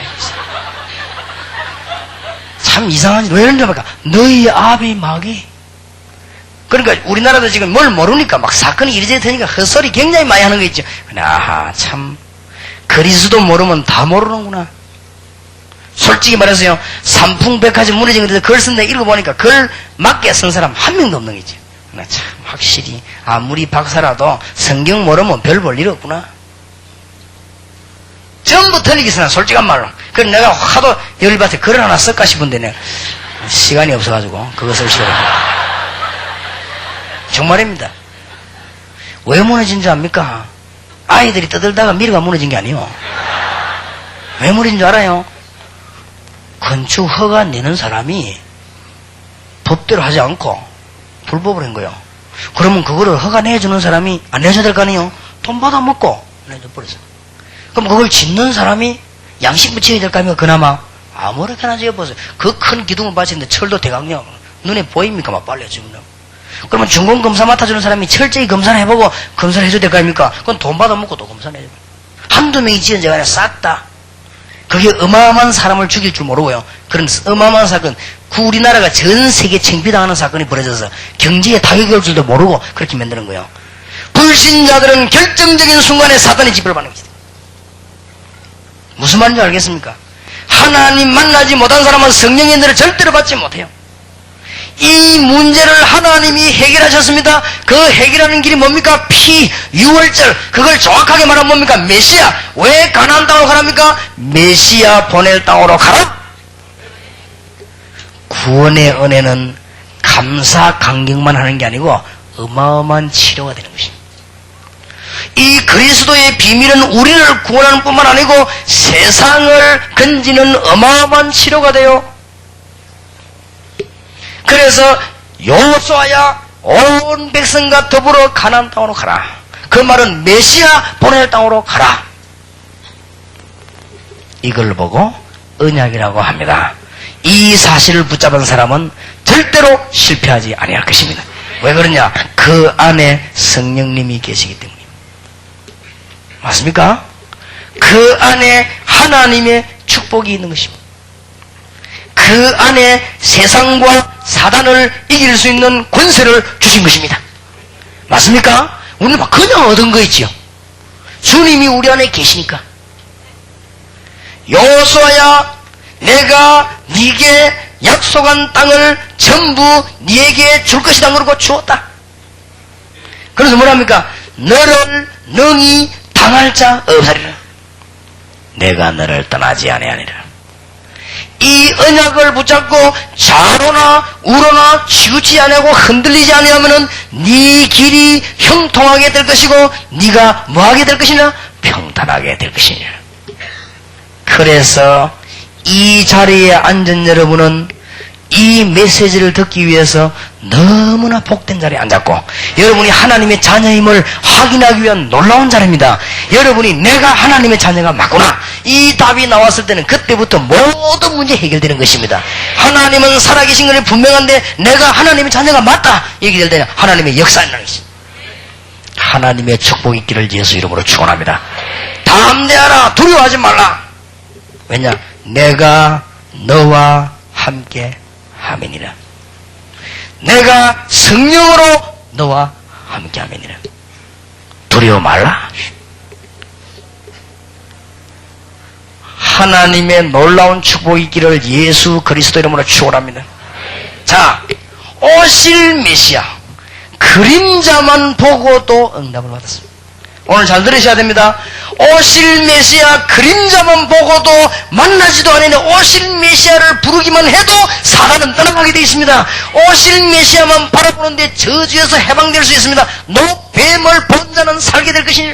참 이상하지. 왜 이런지 모르니까 너희 아비 마귀. 그러니까 우리나라도 지금 뭘 모르니까 막 사건이 이리저리 되니까 헛소리 굉장히 많이 하는 거 있죠. 근데 아하 참 그리스도 모르면 다 모르는구나. 솔직히 말해서요. 삼풍백화점 무너진 건데 글 쓴다 읽어보니까 글 맞게 쓴 사람 한 명도 없는 거지. 나 참 확실히 아무리 박사라도 성경 모르면 별 볼 일 없구나. 전부 틀리기 쓰나 솔직한 말로. 그래서 내가 하도 열받아 글을 하나 쓸까 싶은데 내가 시간이 없어가지고 그것을 싫어요. 정말입니다. 왜 무너진 줄 압니까? 아이들이 떠들다가 미르가 무너진 게 아니에요. 왜 무너진 줄 알아요? 건축 허가 내는 사람이 법대로 하지 않고 불법을 한 거예요. 그러면 그거를 허가 내주는 사람이 안 내줘야 될 거 아니에요? 돈 받아먹고 내줘버렸어. 그럼 그걸 짓는 사람이 양식 붙여야 될 거 아닙니까? 그나마 아무렇게나 지어보세요. 그 큰 기둥을 받치는데 철도 대강령 눈에 보입니까? 막 빨려 지금. 그러면 중공검사 맡아주는 사람이 철저히 검사를 해보고 검사를 해줘야 될 거 아닙니까? 그건 돈 받아먹고 또 검사를 해줘요. 한두 명이 지은 데가 아니라 쌌다. 그게 어마어마한 사람을 죽일 줄 모르고요. 그런 어마어마한 사건, 우리나라가 전 세계 창피당하는 사건이 벌어져서 경제에 타격이 올 줄도 모르고 그렇게 만드는 거예요. 불신자들은 결정적인 순간에 사단의 지배를 받는 것이다. 무슨 말인지 알겠습니까? 하나님 만나지 못한 사람은 성령의 은혜를 절대로 받지 못해요. 이 문제를 하나님이 해결하셨습니다. 그 해결하는 길이 뭡니까? 유월절. 그걸 정확하게 말하면 뭡니까? 메시아. 왜 가나안 땅으로 가랍니까? 메시아 보낼 땅으로 가라. 구원의 은혜는 감사 감격만 하는 게 아니고 어마어마한 치료가 되는 것입니다. 이 그리스도의 비밀은 우리를 구원하는 뿐만 아니고 세상을 건지는 어마어마한 치료가 돼요. 그래서 여호수아야 온 백성과 더불어 가나안 땅으로 가라. 그 말은 메시아 보낼 땅으로 가라. 이걸 보고 언약이라고 합니다. 이 사실을 붙잡은 사람은 절대로 실패하지 아니할 것입니다. 왜 그러냐? 그 안에 성령님이 계시기 때문입니다. 맞습니까? 그 안에 하나님의 축복이 있는 것입니다. 그 안에 세상과 사단을 이길 수 있는 권세를 주신 것입니다. 맞습니까? 우리는 막 그냥 얻은 거 있지요. 주님이 우리 안에 계시니까. 여호수아야, 내가 네게 약속한 땅을 전부 네게 줄 것이다 그러고 주었다. 그래서 뭐랍니까? 너를 능히 당할 자 없으리라. 내가 너를 떠나지 아니하리라. 이 언약을 붙잡고 좌로나 우로나 치우치 아니하고 흔들리지 아니하면은 네 길이 형통하게 될 것이고 네가 뭐하게 될 것이냐? 평탄하게 될 것이냐. 그래서 이 자리에 앉은 여러분은 이 메시지를 듣기 위해서 너무나 복된 자리에 앉았고, 여러분이 하나님의 자녀임을 확인하기 위한 놀라운 자리입니다. 여러분이 내가 하나님의 자녀가 맞구나, 이 답이 나왔을 때는 그때부터 모든 문제 해결되는 것입니다. 하나님은 살아계신 것이 분명한데 내가 하나님의 자녀가 맞다 얘기될 때는 하나님의 역사가 일어나는 것입니다. 하나님의 축복이 있기를 예수 이름으로 축원합니다. 담대하라, 두려워하지 말라. 왜냐? 내가 너와 함께 하면이라. 내가 성령으로 너와 함께 하면이라. 두려워 말라. 하나님의 놀라운 축복이 있기를 예수 그리스도 이름으로 축원합니다. 자, 오실 메시아, 그림자만 보고도 응답을 받았습니다. 오늘 잘 들으셔야 됩니다. 오실 메시아 그림자만 보고도 만나지도 않는데 오실 메시아를 부르기만 해도 사단은 떠나가게 되어 있습니다. 오실 메시아만 바라보는데 저주에서 해방될 수 있습니다. 노뱀을 본 자는 살게 될 것이니,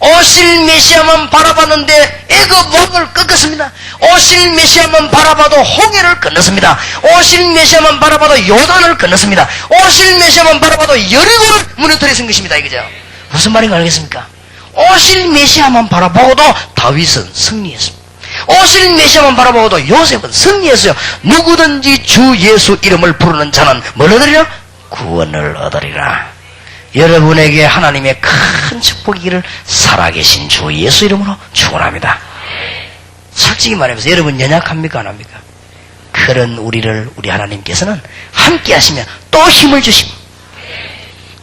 오실 메시아만 바라봤는데 애굽 왕을 꺾었습니다. 오실 메시아만 바라봐도 홍해를 건넜습니다. 오실 메시아만 바라봐도 요단을 건넜습니다. 오실 메시아만 바라봐도 여리고를 무너뜨려 쓴 것입니다. 이거죠. 무슨 말인가 알겠습니까? 오실 메시아만 바라보고도 다윗은 승리했습니다. 오실 메시아만 바라보고도 요셉은 승리했어요. 누구든지 주 예수 이름을 부르는 자는 뭘 얻으리라? 구원을 얻으리라. 여러분에게 하나님의 큰 축복이기를 살아계신 주 예수 이름으로 축원합니다. 솔직히 말해서 여러분 연약합니까? 안 합니까? 그런 우리를 우리 하나님께서는 함께 하시면 또 힘을 주시고,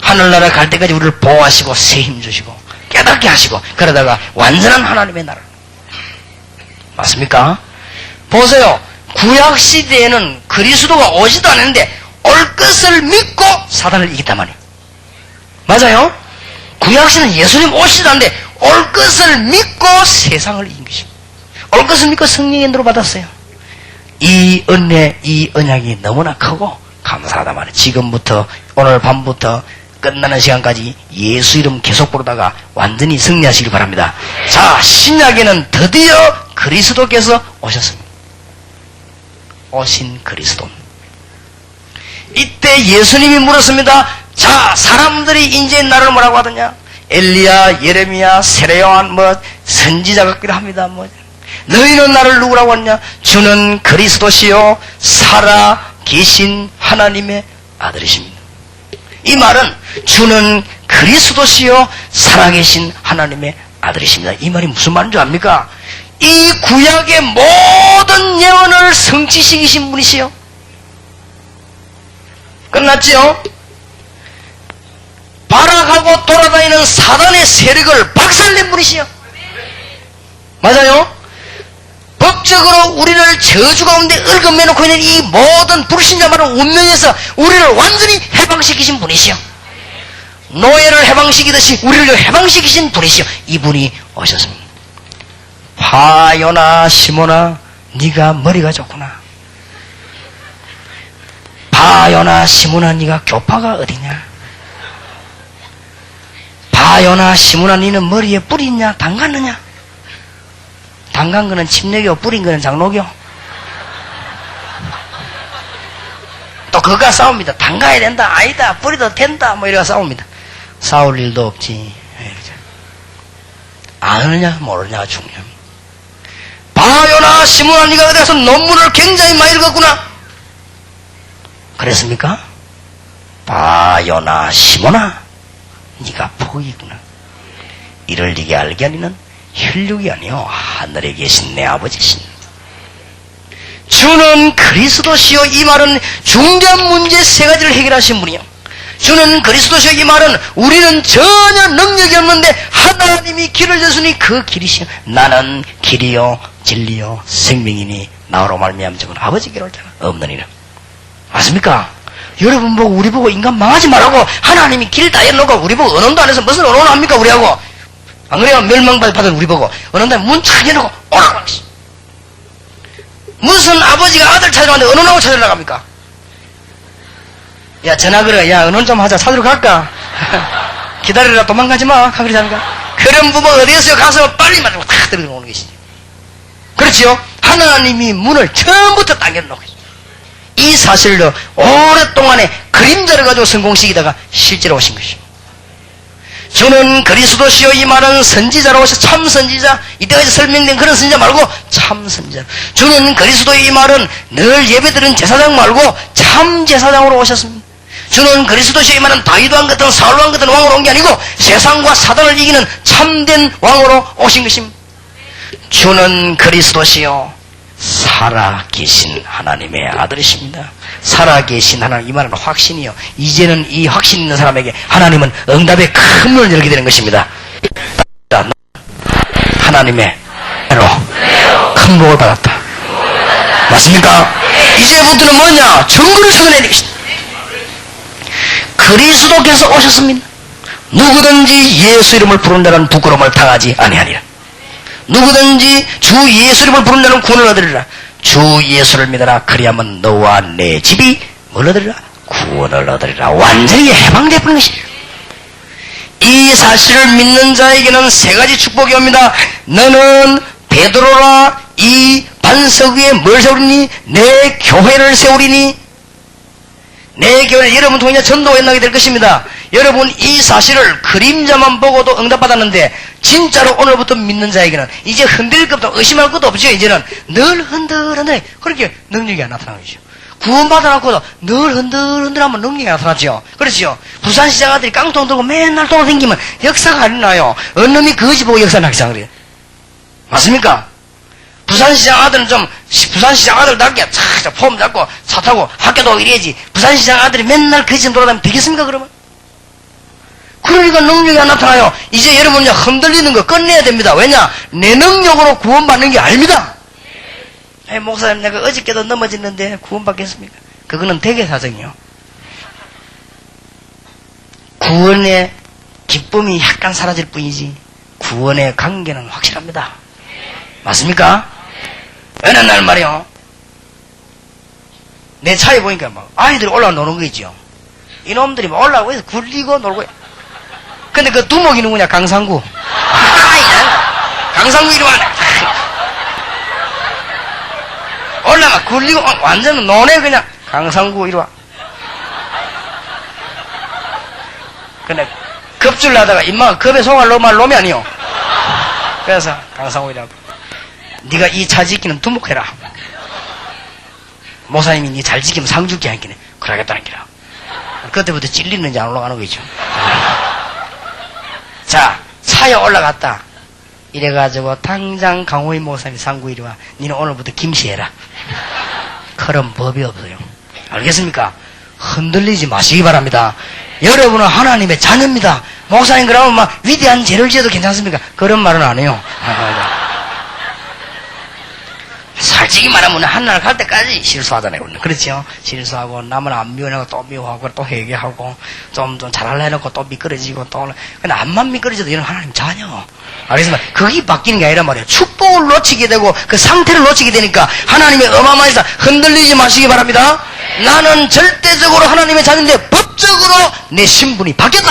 하늘나라 갈 때까지 우리를 보호하시고 새 힘 주시고 깨닫게 하시고, 그러다가 완전한 하나님의 나라. 맞습니까? 보세요. 구약시대에는 그리스도가 오지도 않았는데 올 것을 믿고 사단을 이겼단 말이에요. 맞아요? 구약시대는 예수님 오시지도 않는데 올 것을 믿고 세상을 이긴 것입니다. 올 것을 믿고 성령의 인도를 받았어요. 이 은혜, 이 언약이 너무나 크고 감사하다 말이에요. 지금부터 오늘 밤부터 끝나는 시간까지 예수 이름 계속 부르다가 완전히 승리하시길 바랍니다. 자, 신약에는 드디어 그리스도께서 오셨습니다. 오신 그리스도. 이때 예수님이 물었습니다. 자, 사람들이 이제 나를 뭐라고 하더냐? 엘리야, 예레미야, 세례요한 뭐 선지자 같기도 합니다. 뭐 너희는 나를 누구라고 하냐? 주는 그리스도시요 살아 계신 하나님의 아들이십니다. 이 말은 주는 그리스도시요 살아계신 하나님의 아들이십니다. 이 말이 무슨 말인 줄 압니까? 이 구약의 모든 예언을 성취시키신 분이시요. 끝났지요? 발악하고 돌아다니는 사단의 세력을 박살낸 분이시요. 맞아요? 법적으로 우리를 저주 가운데 얽어매놓고 있는 이 모든 불신자만을 운명에서 우리를 완전히 해방시키신 분이시요. 노예를 해방시키듯이 우리를 해방시키신 분이시요. 이분이 오셨습니다. 바요나 시모나 네가 머리가 좋구나. 바요나 시모나 네가 교파가 어디냐. 바요나 시모나 네는 머리에 뿔이 있냐 담갔느냐. 담간 거는 침례교, 뿌린 거는 장로교. 또 그거가 싸웁니다. 담가야 된다, 아니다, 뿌리도 된다, 뭐 이래가 싸웁니다. 싸울 일도 없지. 아느냐, 모르냐가 중요합니다. 바요나 시모나 네가 어디 가서 논문을 굉장히 많이 읽었구나. 그랬습니까? 바요나 시모나 네가 복이 있구나. 이를 네게 알게 하리는 혈육이 아니요 하늘에 계신 내 아버지신 주는 그리스도시요. 이 말은 중대한 문제 세 가지를 해결하신 분이요. 주는 그리스도시요. 이 말은 우리는 전혀 능력이 없는데 하나님이 길을 줬으니 그 길이시요. 나는 길이요 진리요 생명이니 나로 말미암아 적은 아버지께로 올잖아 없는 이는. 맞습니까? 여러분 보고 우리 보고 인간 망하지 말라고 하나님이 길 다 해놓고 우리 보고 언론도 안 해서 무슨 언론 합니까 우리하고. 안 그래요? 멸망받은 우리 보고 어느 날 문 착 해놓고 오라고 하시. 무슨 아버지가 아들 찾으러 가는데 언론하고 찾으러 나갑니까? 야 전화 걸어. 야 언론 좀 하자. 찾으러 갈까? 기다려라. 도망가지 마. 그러지 않을까? 그런 부모 어디에서 가서 빨리 맞고 탁 들어오는 것이지. 그렇지요? 하나님이 문을 처음부터 당겨놓고 있어요. 이 사실로 오랫동안에 그림자를 가지고 성공시키다가 실제로 오신 것입니다. 주는 그리스도시요. 이 말은 선지자로 오셔. 참 선지자. 이때까지 설명된 그런 선지자 말고 참 선지자. 주는 그리스도요. 이 말은 늘 예배드리는 제사장 말고 참 제사장으로 오셨습니다. 주는 그리스도시요. 이 말은 다윗왕 같은 사울왕 같은 왕으로 온 게 아니고 세상과 사단을 이기는 참된 왕으로 오신 것입니다. 주는 그리스도시요. 살아계신 하나님의 아들이십니다. 살아계신 하나님. 이 말은 확신이요. 이제는 이 확신 있는 사람에게 하나님은 응답의 큰 문을 열게 되는 것입니다. 하나님의 은혜로 큰 복을 받았다. 맞습니까? 이제부터는 뭐냐? 정부를 서내야 되겠습니다. 그리스도께서 오셨습니다. 누구든지 예수 이름을 부른 자는 부끄러움을 당하지 아니하리라. 누구든지 주 예수 이름을 부른 자는 구원을 얻으리라. 주 예수를 믿어라. 그리하면 너와 내 집이 뭘 얻으리라? 구원을 얻으리라. 완전히 해방되는 것이에요. 이 사실을 믿는 자에게는 세 가지 축복이 옵니다. 너는 베드로라 이 반석 위에 뭘 세우리니? 내 교회를 세우리니. 내 교회는 여러분 통해 전도가 일어나게 될 것입니다. 여러분 이 사실을 그림자만 보고도 응답받았는데 진짜로 오늘부터 믿는 자에게는 이제 흔들릴 것도 의심할 것도 없죠. 이제는 늘 흔들흔들 그렇게 능력이 안 나타나는 거죠. 구원받아놓고도 늘 흔들흔들하면 능력이 나타나죠. 그렇죠. 부산시장 아들이 깡통 들고 맨날 돌아다니면 역사가 안 일어나요. 어느 놈이 거지 보고 역사 나기 시작해요. 맞습니까? 부산시장 아들은 좀 부산시장 아들답게 차 폼 잡고 차 타고 학교도 오고 이래야지. 부산시장 아들이 맨날 거지 돌아다니면 되겠습니까 그러면? 그러니까 능력이 안 나타나요. 이제 여러분이 흔들리는 거 끝내야 됩니다. 왜냐? 내 능력으로 구원받는 게 아닙니다. 에이, 목사님 내가 어저께도 넘어졌는데 구원받겠습니까? 그거는 대개사정이요. 구원의 기쁨이 약간 사라질 뿐이지 구원의 관계는 확실합니다. 맞습니까? 어느 날 말이요. 내 차에 보니까 막 아이들이 올라와 노는 거 있죠. 이놈들이 막 올라오고 해서 굴리고 놀고. 근데 그 두목이 누구냐? 강상구. 강상구 이리 와. 올라가 굴리고 완전 노네 그냥. 강상구 이리 와. 근데 겁줄 나다가 임마가 겁에 속알 놈이 아니요. 그래서 강상구 이리 와. 네가 이 차 지키는 두목해라. 모사님이 니 잘 지키면 상 줄게 하니까 그러겠다는 기라. 그때부터 찔리는지 안 올라가는 거죠. 자, 차에 올라갔다. 이래가지고 당장 강호인 모사님이 상구 이리 와. 니는 오늘부터 김씨해라. 그런 법이 없어요. 알겠습니까? 흔들리지 마시기 바랍니다. 여러분은 하나님의 자녀입니다. 목사님 그러면 막 위대한 죄를 지어도 괜찮습니까? 그런 말은 안 해요. 솔직히 말하면 한날 갈 때까지 실수하잖아요. 그렇죠? 실수하고 남을 안 미워하고 또 미워하고 또 회개하고 좀 잘하려 해놓고 또 미끄러지고 또 근데 암만 미끄러져도 이런 하나님 자녀. 알겠습니까? 그게 바뀌는 게 아니란 말이에요. 축복을 놓치게 되고 그 상태를 놓치게 되니까 하나님의 어마어마한 사 흔들리지 마시기 바랍니다. 나는 절대적으로 하나님의 자녀인데 법적으로 내 신분이 바뀌었다.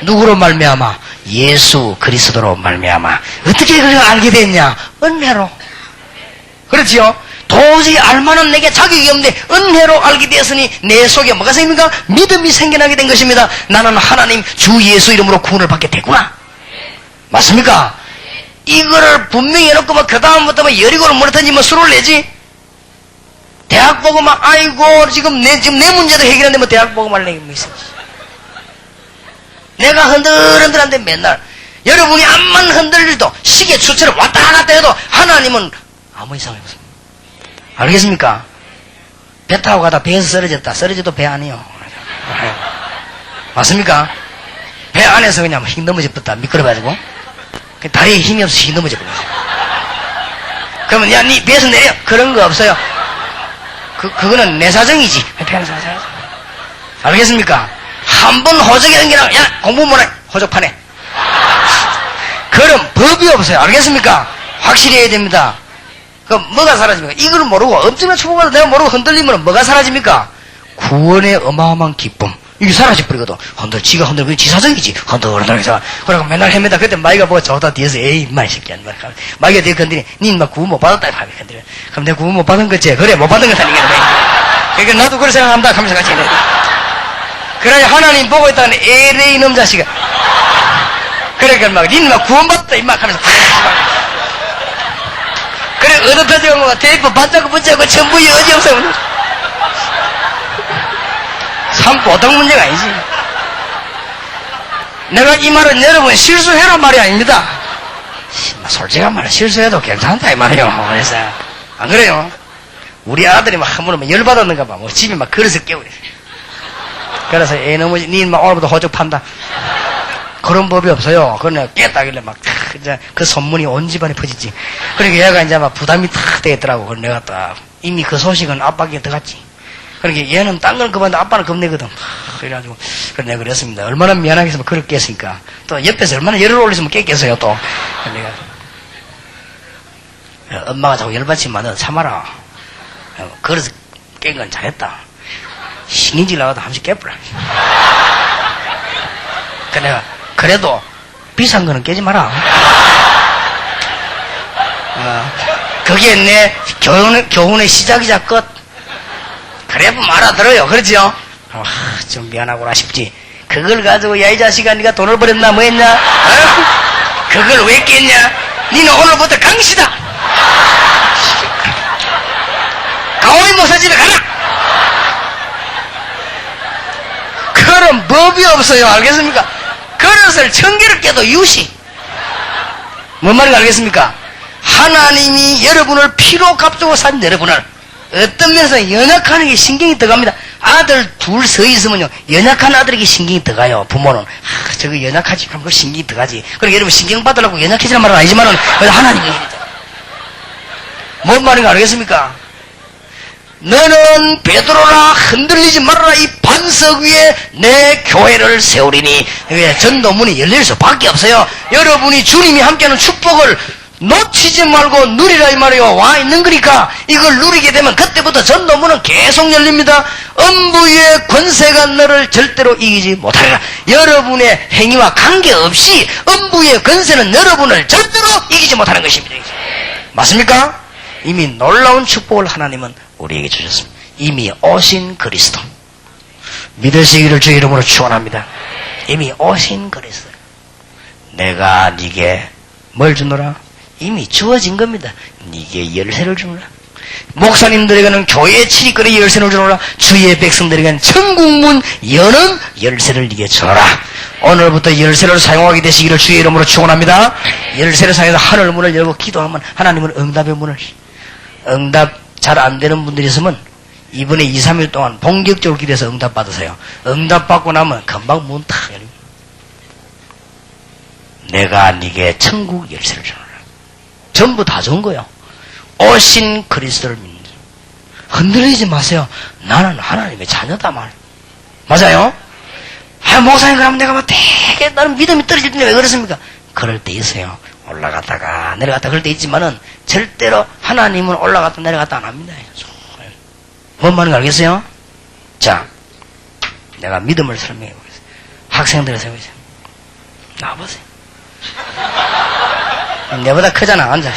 누구로 말미암아? 예수 그리스도로 말미암아. 어떻게 그걸 알게 됐냐? 은혜로. 그렇지요? 도저히 알만한 내게 자격이 없는데 은혜로 알게 되었으니 내 속에 뭐가 생깁니까? 믿음이 생겨나게 된 것입니다. 나는 하나님 주 예수 이름으로 구원을 받게 됐구나. 맞습니까? 이거를 분명히 해놓고 막 그 다음부터 막 여리고를 못하지 뭐 술을 내지? 대학 보고 막 아이고 지금 내 문제도 해결하는데 뭐 대학 보고 말래 뭐 있어. 내가 흔들흔들한데 맨날 여러분이 암만 흔들리도 시계 추처럼 왔다 갔다 해도 하나님은 아무 이상이 없습니다. 알겠습니까? 배 타고 가다 배에서 쓰러졌다. 쓰러져도 배 아니에요. 맞습니까? 배 안에서 그냥 힘 넘어져 뻗다. 미끄러가지고. 다리에 힘이 없어서 힘 넘어져 버렸어요. 그러면 야, 니 배에서 내려. 그런 거 없어요. 그거는 내 사정이지. 알겠습니까? 한 번 호적이 생기나, 야, 공부 못해. 호적 파네. 그런 법이 없어요. 알겠습니까? 확실히 해야 됩니다. 그럼 뭐가 사라집니까? 이걸 모르고 엄청난 축복받아 내가 모르고 흔들리면 뭐가 사라집니까? 구원의 어마어마한 기쁨. 이게 사라져버리거든. 지가 흔들고 지 사정이지. 흔들흔들해서 그러고 맨날 헤매다. 그때 마이가 뭐가 저다 뒤에서 에이 인마 이 새끼야. 마이가 뒤에 건드리 니 인마 구원 못 받았다. 건드려. 그럼 내가 구원 못 받은 거지. 그래 못 받은 거다니까. 그러니까 나도 그렇게 생각한다 하면서 같이 해. 그러니 하나님 보고 있다는 에레이 이놈 자식아. 그러니까 막 니 인마 구원 받았다 인마 하면서 그래, 얻어터지고 뭐, 테이프 반짝고 붙잡고 전부 여지없어. 참 보통 문제가 아니지. 내가 이 말은 여러분 실수해란 말이 아닙니다. 솔직한 말은 실수해도 괜찮다, 이 말이에요. 그래서, 안 그래요? 우리 아들이 막 한 번은 열받았는가 봐. 뭐 집에 막 그릇을 깨우래. 그래서 애 너무, 니 막 오늘부터 호적 판다. 그런 법이 없어요. 그러네 깼다길래 막, 이제 그 소문이 온 집안에 퍼지지. 그러니까 얘가 이제 막 부담이 탁 되겠더라고. 그래서 내가 딱, 이미 그 소식은 아빠에게 들어갔지. 그러니까 얘는 딴 건 그만데 아빠는 겁내거든. 그래가지고, 그래 내가 그랬습니다. 얼마나 미안하게 해서 그걸 깼으니까. 또 옆에서 얼마나 열을 올리시면 깼겠어요, 또. 내가, 엄마가 자꾸 열받치면 너 참아라. 그래서 깬 건 잘했다. 신인질 나가도 한 번씩 깨버려. 그 내가, 그래도 비싼 거는 깨지 마라. 그게 내 교훈의 시작이자 끝. 그래 보면 알아들어요. 그렇죠? 좀 미안하구나 싶지. 그걸 가지고 야 이 자식아 네가 돈을 버렸나 뭐 했냐? 그걸 왜 깼냐? 니는 오늘부터 강시다. 가오리 모사 집에 가라. 그런 법이 없어요. 알겠습니까? 그릇을 1000개를 깨도 유시. 뭔 말인지 알겠습니까? 하나님이 여러분을 피로 값주고 산 여러분을 어떤 면에서 연약하는 게 신경이 들어갑니다. 아들 둘 서 있으면요 연약한 아들에게 신경이 들어가요. 부모는 저거 연약하지 그럼 그 신경이 들어가지. 그러니까 여러분 신경 받으려고 연약해지는 말은 아니지만은 하나님이 뭔 말인지 알겠습니까? 너는 베드로라 흔들리지 말아라. 이 반석 위에 내 교회를 세우리니. 전도문이 열릴 수밖에 없어요. 여러분이 주님이 함께하는 축복을 놓치지 말고 누리라 이 말이요. 와 있는 거니까 이걸 누리게 되면 그때부터 전도문은 계속 열립니다. 음부의 권세가 너를 절대로 이기지 못하리라. 여러분의 행위와 관계없이 음부의 권세는 여러분을 절대로 이기지 못하는 것입니다. 맞습니까? 이미 놀라운 축복을 하나님은 우리에게 주셨습니다. 이미 오신 그리스도 믿으시기를 주의 이름으로 축원합니다. 이미 오신 그리스도. 내가 네게 뭘 주노라? 이미 주어진 겁니다. 네게 열쇠를 주노라. 목사님들에게는 교회의 출입거리 열쇠를 주노라. 주의 백성들에게는 천국문 여는 열쇠를 네게 주노라. 오늘부터 열쇠를 사용하게 되시기를 주의 이름으로 축원합니다. 열쇠를 사용해서 하늘 문을 열고 기도하면 하나님은 응답의 문을, 응답 잘 안 되는 분들이 있으면 이번에 2, 3일 동안 본격적으로 기도해서 응답 받으세요. 응답 받고 나면 금방 문 탁 열립니다. 내가 네게 천국 열쇠를 주노라. 전부 다 좋은 거예요. 오신 그리스도를 믿는. 흔들리지 마세요. 나는 하나님의 자녀다 말. 맞아요? 아, 목사님 그러면 내가 막 되게 나는 믿음이 떨어질 텐데 왜 그렇습니까? 그럴 때 있어요. 올라갔다가 내려갔다 그럴 때 있지만은 절대로 하나님은 올라갔다 내려갔다 안 합니다. 뭔 말인지 알겠어요? 자, 내가 믿음을 설명해 보겠습니다. 학생들을 설명해 보세요. 나와보세요. 내보다 크잖아. 앉아.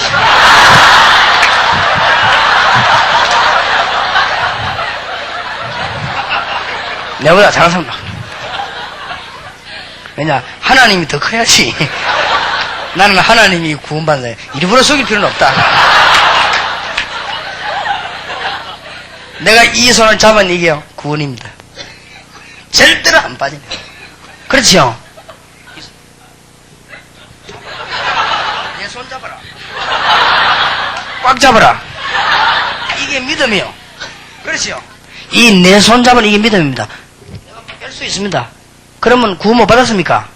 내보다 잘하는 사람 나. 왜냐, 하나님이 더 커야지. 나는 하나님이 구원받는 자야. 일부러 속일 필요는 없다. 내가 이 손을 잡은 이게 구원입니다. 절대로 안 빠지네. 그렇지요? 내 손 잡아라. 꽉 잡아라. 이게 믿음이요. 그렇지요? 이 내 손 잡은 이게 믿음입니다. 내가 뺄 수 있습니다. 그러면 구원 못 받았습니까?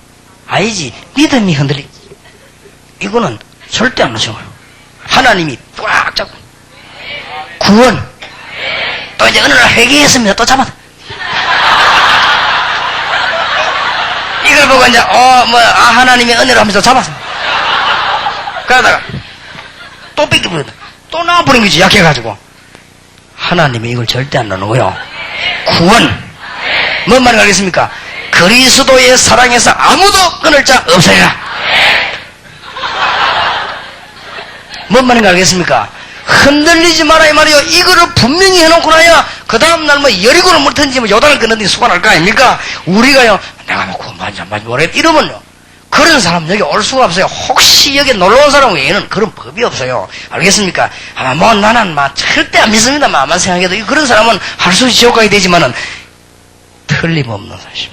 아니지. 믿음이 흔들리지. 이거는 절대 안 놓쳐요. 하나님이 꽉 잡고 구원. 또 이제 어느 날 회개했습니다. 또 잡았다. 이걸 보고 이제 하나님의 은혜로 하면서 잡았어. 그러다가 또 뺏겨버린다. 또 나와버린 거지. 약해가지고. 하나님이 이걸 절대 안 놓고요. 구원. 뭔 말인지 알겠습니까? 그리스도의 사랑에서 아무도 끊을 자 없어요. 뭔 말인지 알겠습니까? 흔들리지 마라 이 말이요. 이거를 분명히 해놓고 나야 그 다음날 뭐 여리고는 못했는지 뭐 요단을 끊는데 수가 날 거 아닙니까? 우리가요, 내가 뭐 구원받지 안 받지 모르겠다 이러면요, 그런 사람 여기 올 수가 없어요. 혹시 여기 놀러온 사람 외에는 그런 법이 없어요. 알겠습니까? 아마 뭐 나는 절대 안 믿습니다. 아마 생각해도 그런 사람은 할 수 있이 지옥 가게 되지만은 틀림없는 사실.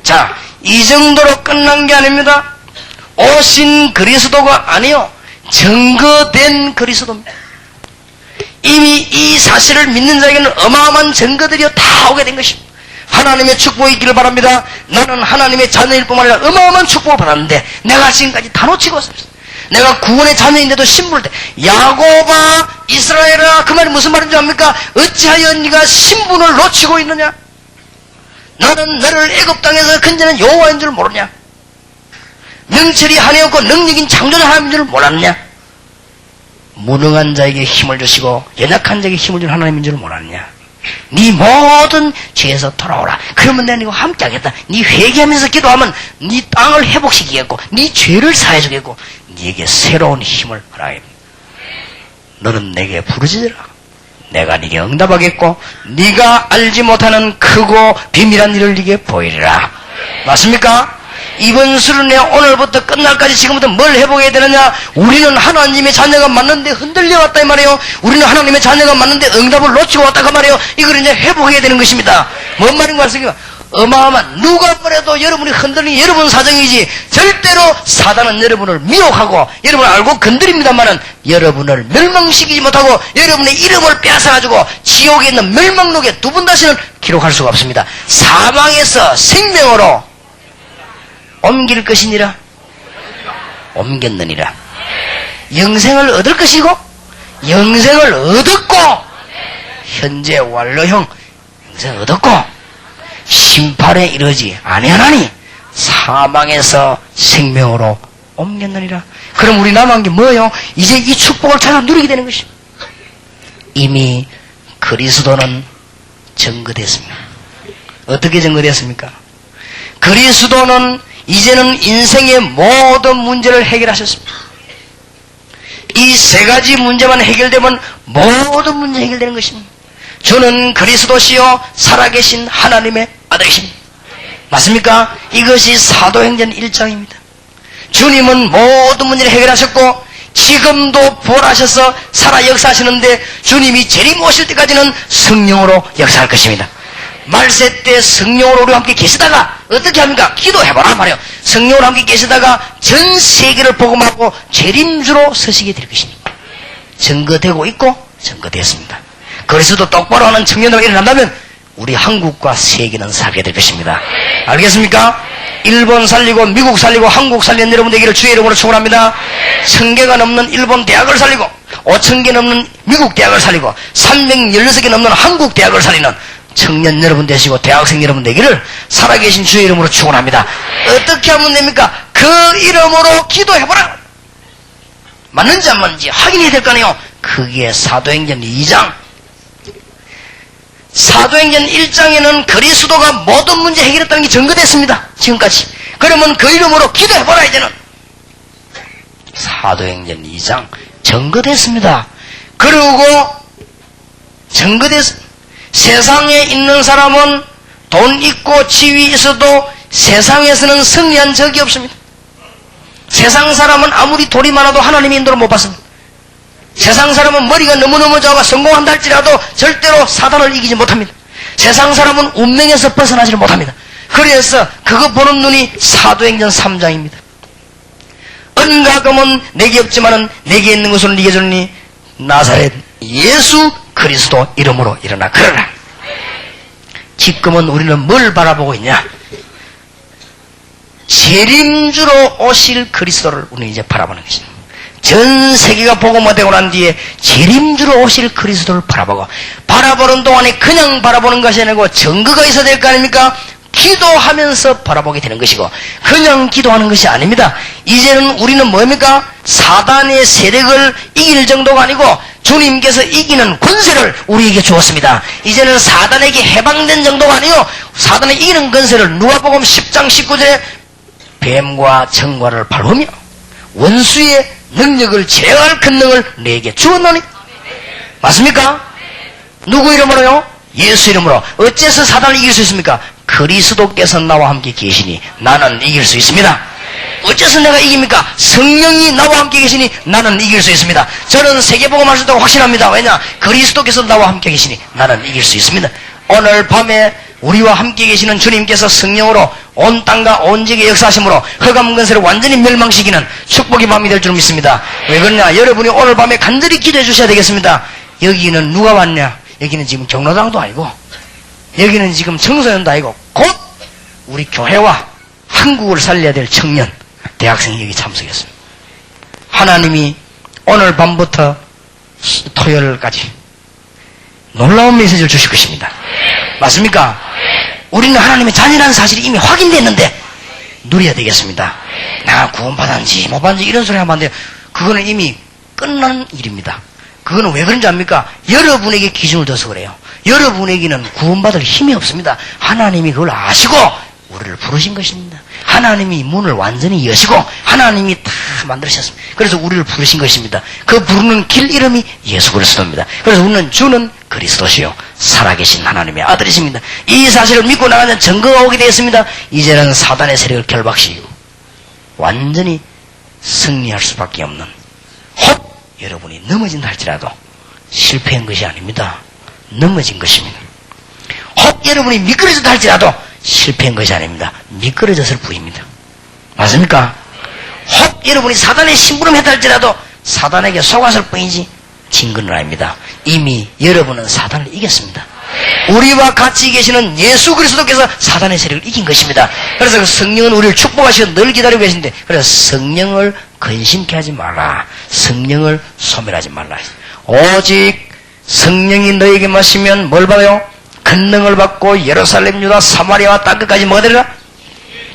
자, 이 정도로 끝난 게 아닙니다. 오신 그리스도가 아니요, 증거된 그리스도입니다. 이미 이 사실을 믿는 자에게는 어마어마한 증거들이 다 오게 된 것입니다. 하나님의 축복이 있기를 바랍니다. 나는 하나님의 자녀일 뿐만 아니라 어마어마한 축복을 받았는데 내가 지금까지 다 놓치고 있었어요. 내가 구원의 자녀인데도 신부를 때 야곱아 이스라엘아, 그 말이 무슨 말인지 압니까? 어찌하여 네가 신분을 놓치고 있느냐? 나는 너를 애굽 땅에서 건져낸 여호와인 줄 모르냐? 명철이 하나였고 능력인 창조자 하나님인 줄 몰랐냐? 무능한 자에게 힘을 주시고 연약한 자에게 힘을 준 하나님인 줄 몰랐냐? 네 모든 죄에서 돌아오라. 그러면 내가 네가 함께 하겠다. 네 회개하면서 기도하면 네 땅을 회복시키겠고 네 죄를 사해주겠고 네게 새로운 힘을 허락하겠다. 너는 내게 부르짖으라. 내가 네게 응답하겠고 네가 알지 못하는 크고 비밀한 일을 네게 보이리라. 맞습니까? 이번 수련회 오늘부터 끝날까지 지금부터 뭘 해보게 되느냐? 우리는 하나님의 자녀가 맞는데 흔들려 왔다 이 말이에요. 우리는 하나님의 자녀가 맞는데 응답을 놓치고 왔다 그 말이에요. 이걸 이제 회복해야 되는 것입니다. 뭔 말인 것 같습니까? 어마어마한, 누가 뭐래도 여러분이 흔들린 여러분 사정이지 절대로 사단은 여러분을 미혹하고 여러분을 알고 건드립니다만은 여러분을 멸망시키지 못하고 여러분의 이름을 빼앗아가지고 지옥에 있는 멸망록에 두 번 다시는 기록할 수가 없습니다. 사망에서 생명으로 옮길 것이니라. 옮겼느니라. 영생을 얻을 것이고 영생을 얻었고 현재 완료형 영생을 얻었고 심판에 이르지 아니하나니 사망에서 생명으로 옮겼느니라. 그럼 우리 남은 게 뭐예요? 이제 이 축복을 찾아 누리게 되는 것입니다. 이미 그리스도는 증거됐습니다. 어떻게 증거됐습니까? 그리스도는 이제는 인생의 모든 문제를 해결하셨습니다. 이 세 가지 문제만 해결되면 모든 문제 해결되는 것입니다. 주는 그리스도시요 살아계신 하나님의 아들이십니다. 맞습니까? 이것이 사도행전 1장입니다. 주님은 모든 문제를 해결하셨고 지금도 부활하셔서 살아 역사하시는데 주님이 재림 오실 때까지는 성령으로 역사할 것입니다. 말세 때 성령으로 우리와 함께 계시다가 어떻게 합니까? 기도해보라 말이에요. 성령으로 함께 계시다가 전 세계를 복음하고 재림주로 서시게 될 것입니다. 증거되고 있고 증거되었습니다. 그리스도 똑바로 하는 청년으로 일어난다면 우리 한국과 세계는 살게 될 것입니다. 알겠습니까? 일본 살리고 미국 살리고 한국 살리는 여러분 되기를 주의 이름으로 축원합니다. 1000개가 넘는 일본 대학을 살리고 5000개 넘는 미국 대학을 살리고 316개 넘는 한국 대학을 살리는 청년 여러분 되시고 대학생 여러분 되기를 살아계신 주의 이름으로 축원합니다. 어떻게 하면 됩니까? 그 이름으로 기도해보라. 맞는지 안 맞는지 확인해야 될 거 아니에요. 그게 사도행전 2장. 사도행전 1장에는 그리스도가 모든 문제 해결했다는 게 증거됐습니다. 지금까지. 그러면 그 이름으로 기도해보라. 이제는 사도행전 2장 증거됐습니다. 그리고 증거됐습니다. 세상에 있는 사람은 돈 있고 지위 있어도 세상에서는 승리한 적이 없습니다. 세상 사람은 아무리 돈이 많아도 하나님의 인도를 못 받습니다. 세상 사람은 머리가 너무너무 작아 성공한다 할지라도 절대로 사단을 이기지 못합니다. 세상 사람은 운명에서 벗어나지를 못합니다. 그래서 그거 보는 눈이 사도행전 3장입니다. 은과 금은 내게 없지만은 내게 있는 것을 네게 주니 나사렛 예수 그리스도 이름으로 일어나 걸어라. 지금은 우리는 뭘 바라보고 있냐? 재림주로 오실 그리스도를 우리는 이제 바라보는 것입니다. 전 세계가 복음화되고 난 뒤에 재림주로 오실 그리스도를 바라보는 동안에 그냥 바라보는 것이 아니고 증거가 있어야 될 거 아닙니까? 기도하면서 바라보게 되는 것이고 그냥 기도하는 것이 아닙니다. 이제는 우리는 뭡니까? 사단의 세력을 이길 정도가 아니고 주님께서 이기는 권세를 우리에게 주었습니다. 이제는 사단에게 해방된 정도가 아니고 사단에 이기는 권세를 누가복음 10장 19절에 뱀과 청과를 밟으며 원수의 능력을 제어할 큰 능을 내게 주었노니. 맞습니까? 누구 이름으로요? 예수 이름으로. 어째서 사단을 이길 수 있습니까? 그리스도께서 나와 함께 계시니 나는 이길 수 있습니다. 어째서 내가 이깁니까? 성령이 나와 함께 계시니 나는 이길 수 있습니다. 저는 세계복음할 수 있다고 확신합니다. 왜냐? 그리스도께서 나와 함께 계시니 나는 이길 수 있습니다. 오늘 밤에 우리와 함께 계시는 주님께서 성령으로 온 땅과 온 지역에 역사하심으로 흑암 근세를 완전히 멸망시키는 축복의 밤이 될 줄 믿습니다. 왜 그러냐? 여러분이 오늘 밤에 간절히 기도해 주셔야 되겠습니다. 여기는 누가 왔냐? 여기는 지금 경로당도 아니고 여기는 지금 청소년도 아니고 곧 우리 교회와 한국을 살려야 될 청년 대학생이 여기 참석했습니다. 하나님이 오늘 밤부터 토요일까지 놀라운 메시지를 주실 것입니다. 맞습니까? 우리는 하나님의 자녀라는 사실이 이미 확인됐는데 누려야 되겠습니다. 내가 구원받았는지 못 받았는지 이런 소리 하면 안 돼요. 그거는 이미 끝난 일입니다. 그거는 왜 그런지 압니까? 여러분에게 기준을 둬서 그래요. 여러분에게는 구원받을 힘이 없습니다. 하나님이 그걸 아시고 우리를 부르신 것입니다. 하나님이 문을 완전히 여시고 하나님이 다 만드셨습니다. 그래서 우리를 부르신 것입니다. 그 부르는 길 이름이 예수 그리스도입니다. 그래서 우리는 주는 그리스도시요 살아계신 하나님의 아들이십니다. 이 사실을 믿고 나가는 증거가 오게 되었습니다. 이제는 사단의 세력을 결박시키고 완전히 승리할 수밖에 없는, 혹 여러분이 넘어진다 할지라도 실패한 것이 아닙니다. 넘어진 것입니다. 혹 여러분이 미끄러진다 할지라도 실패한 것이 아닙니다. 미끄러졌을 뿐입니다. 맞습니까? 혹 여러분이 사단의 심부름했다 할지라도 사단에게 속았을 뿐이지 진 건 아닙니다. 이미 여러분은 사단을 이겼습니다. 우리와 같이 계시는 예수 그리스도께서 사단의 세력을 이긴 것입니다. 그래서 그 성령은 우리를 축복하시고 늘 기다리고 계신데, 그래서 성령을 근심케 하지 말라. 성령을 소멸하지 말라. 오직 성령이 너에게 마시면 뭘 받아요? 권능을 받고 예루살렘 유다 사마리아와 땅끝까지 뭐가 되리라?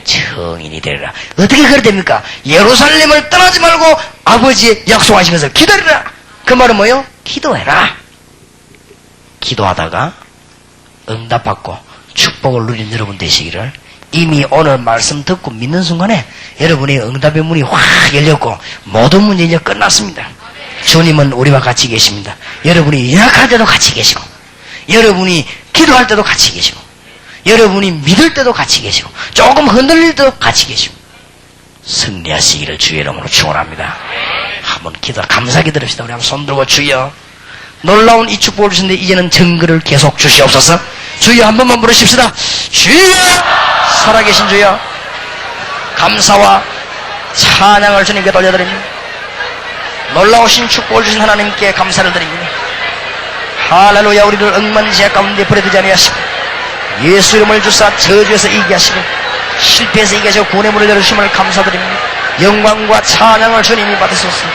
청인이 되리라. 어떻게 그래 됩니까? 예루살렘을 떠나지 말고 아버지의 약속하신 것을 기다리라. 그 말은 뭐예요? 기도해라. 기도하다가 응답받고 축복을 누린 여러분 되시기를, 이미 오늘 말씀 듣고 믿는 순간에 여러분의 응답의 문이 확 열렸고 모든 문제 이제 끝났습니다. 주님은 우리와 같이 계십니다. 여러분이 연약할 때도 같이 계시고, 여러분이 기도할 때도 같이 계시고, 여러분이 믿을 때도 같이 계시고, 조금 흔들릴 때도 같이 계시고, 승리하시기를 주의 이름으로 축원합니다. 한번 감사 기도합시다. 우리 한번 손 들고, 주여 놀라운 이 축복을 주셨는데 이제는 증거를 계속 주시옵소서. 주여 한 번만 부르십시다. 주여, 살아계신 주여, 감사와 찬양을 주님께 돌려드립니다. 놀라우신 축복을 주신 하나님께 감사를 드립니다. 할렐루야. 우리를 억만지하 가운데 버려두지 아니하시고 예수 이름을 주사 저주에서 이기게 하시고 실패에서 이기게 하시고 구원의 문을 열어주심을 감사드립니다. 영광과 찬양을 주님이 받으소서.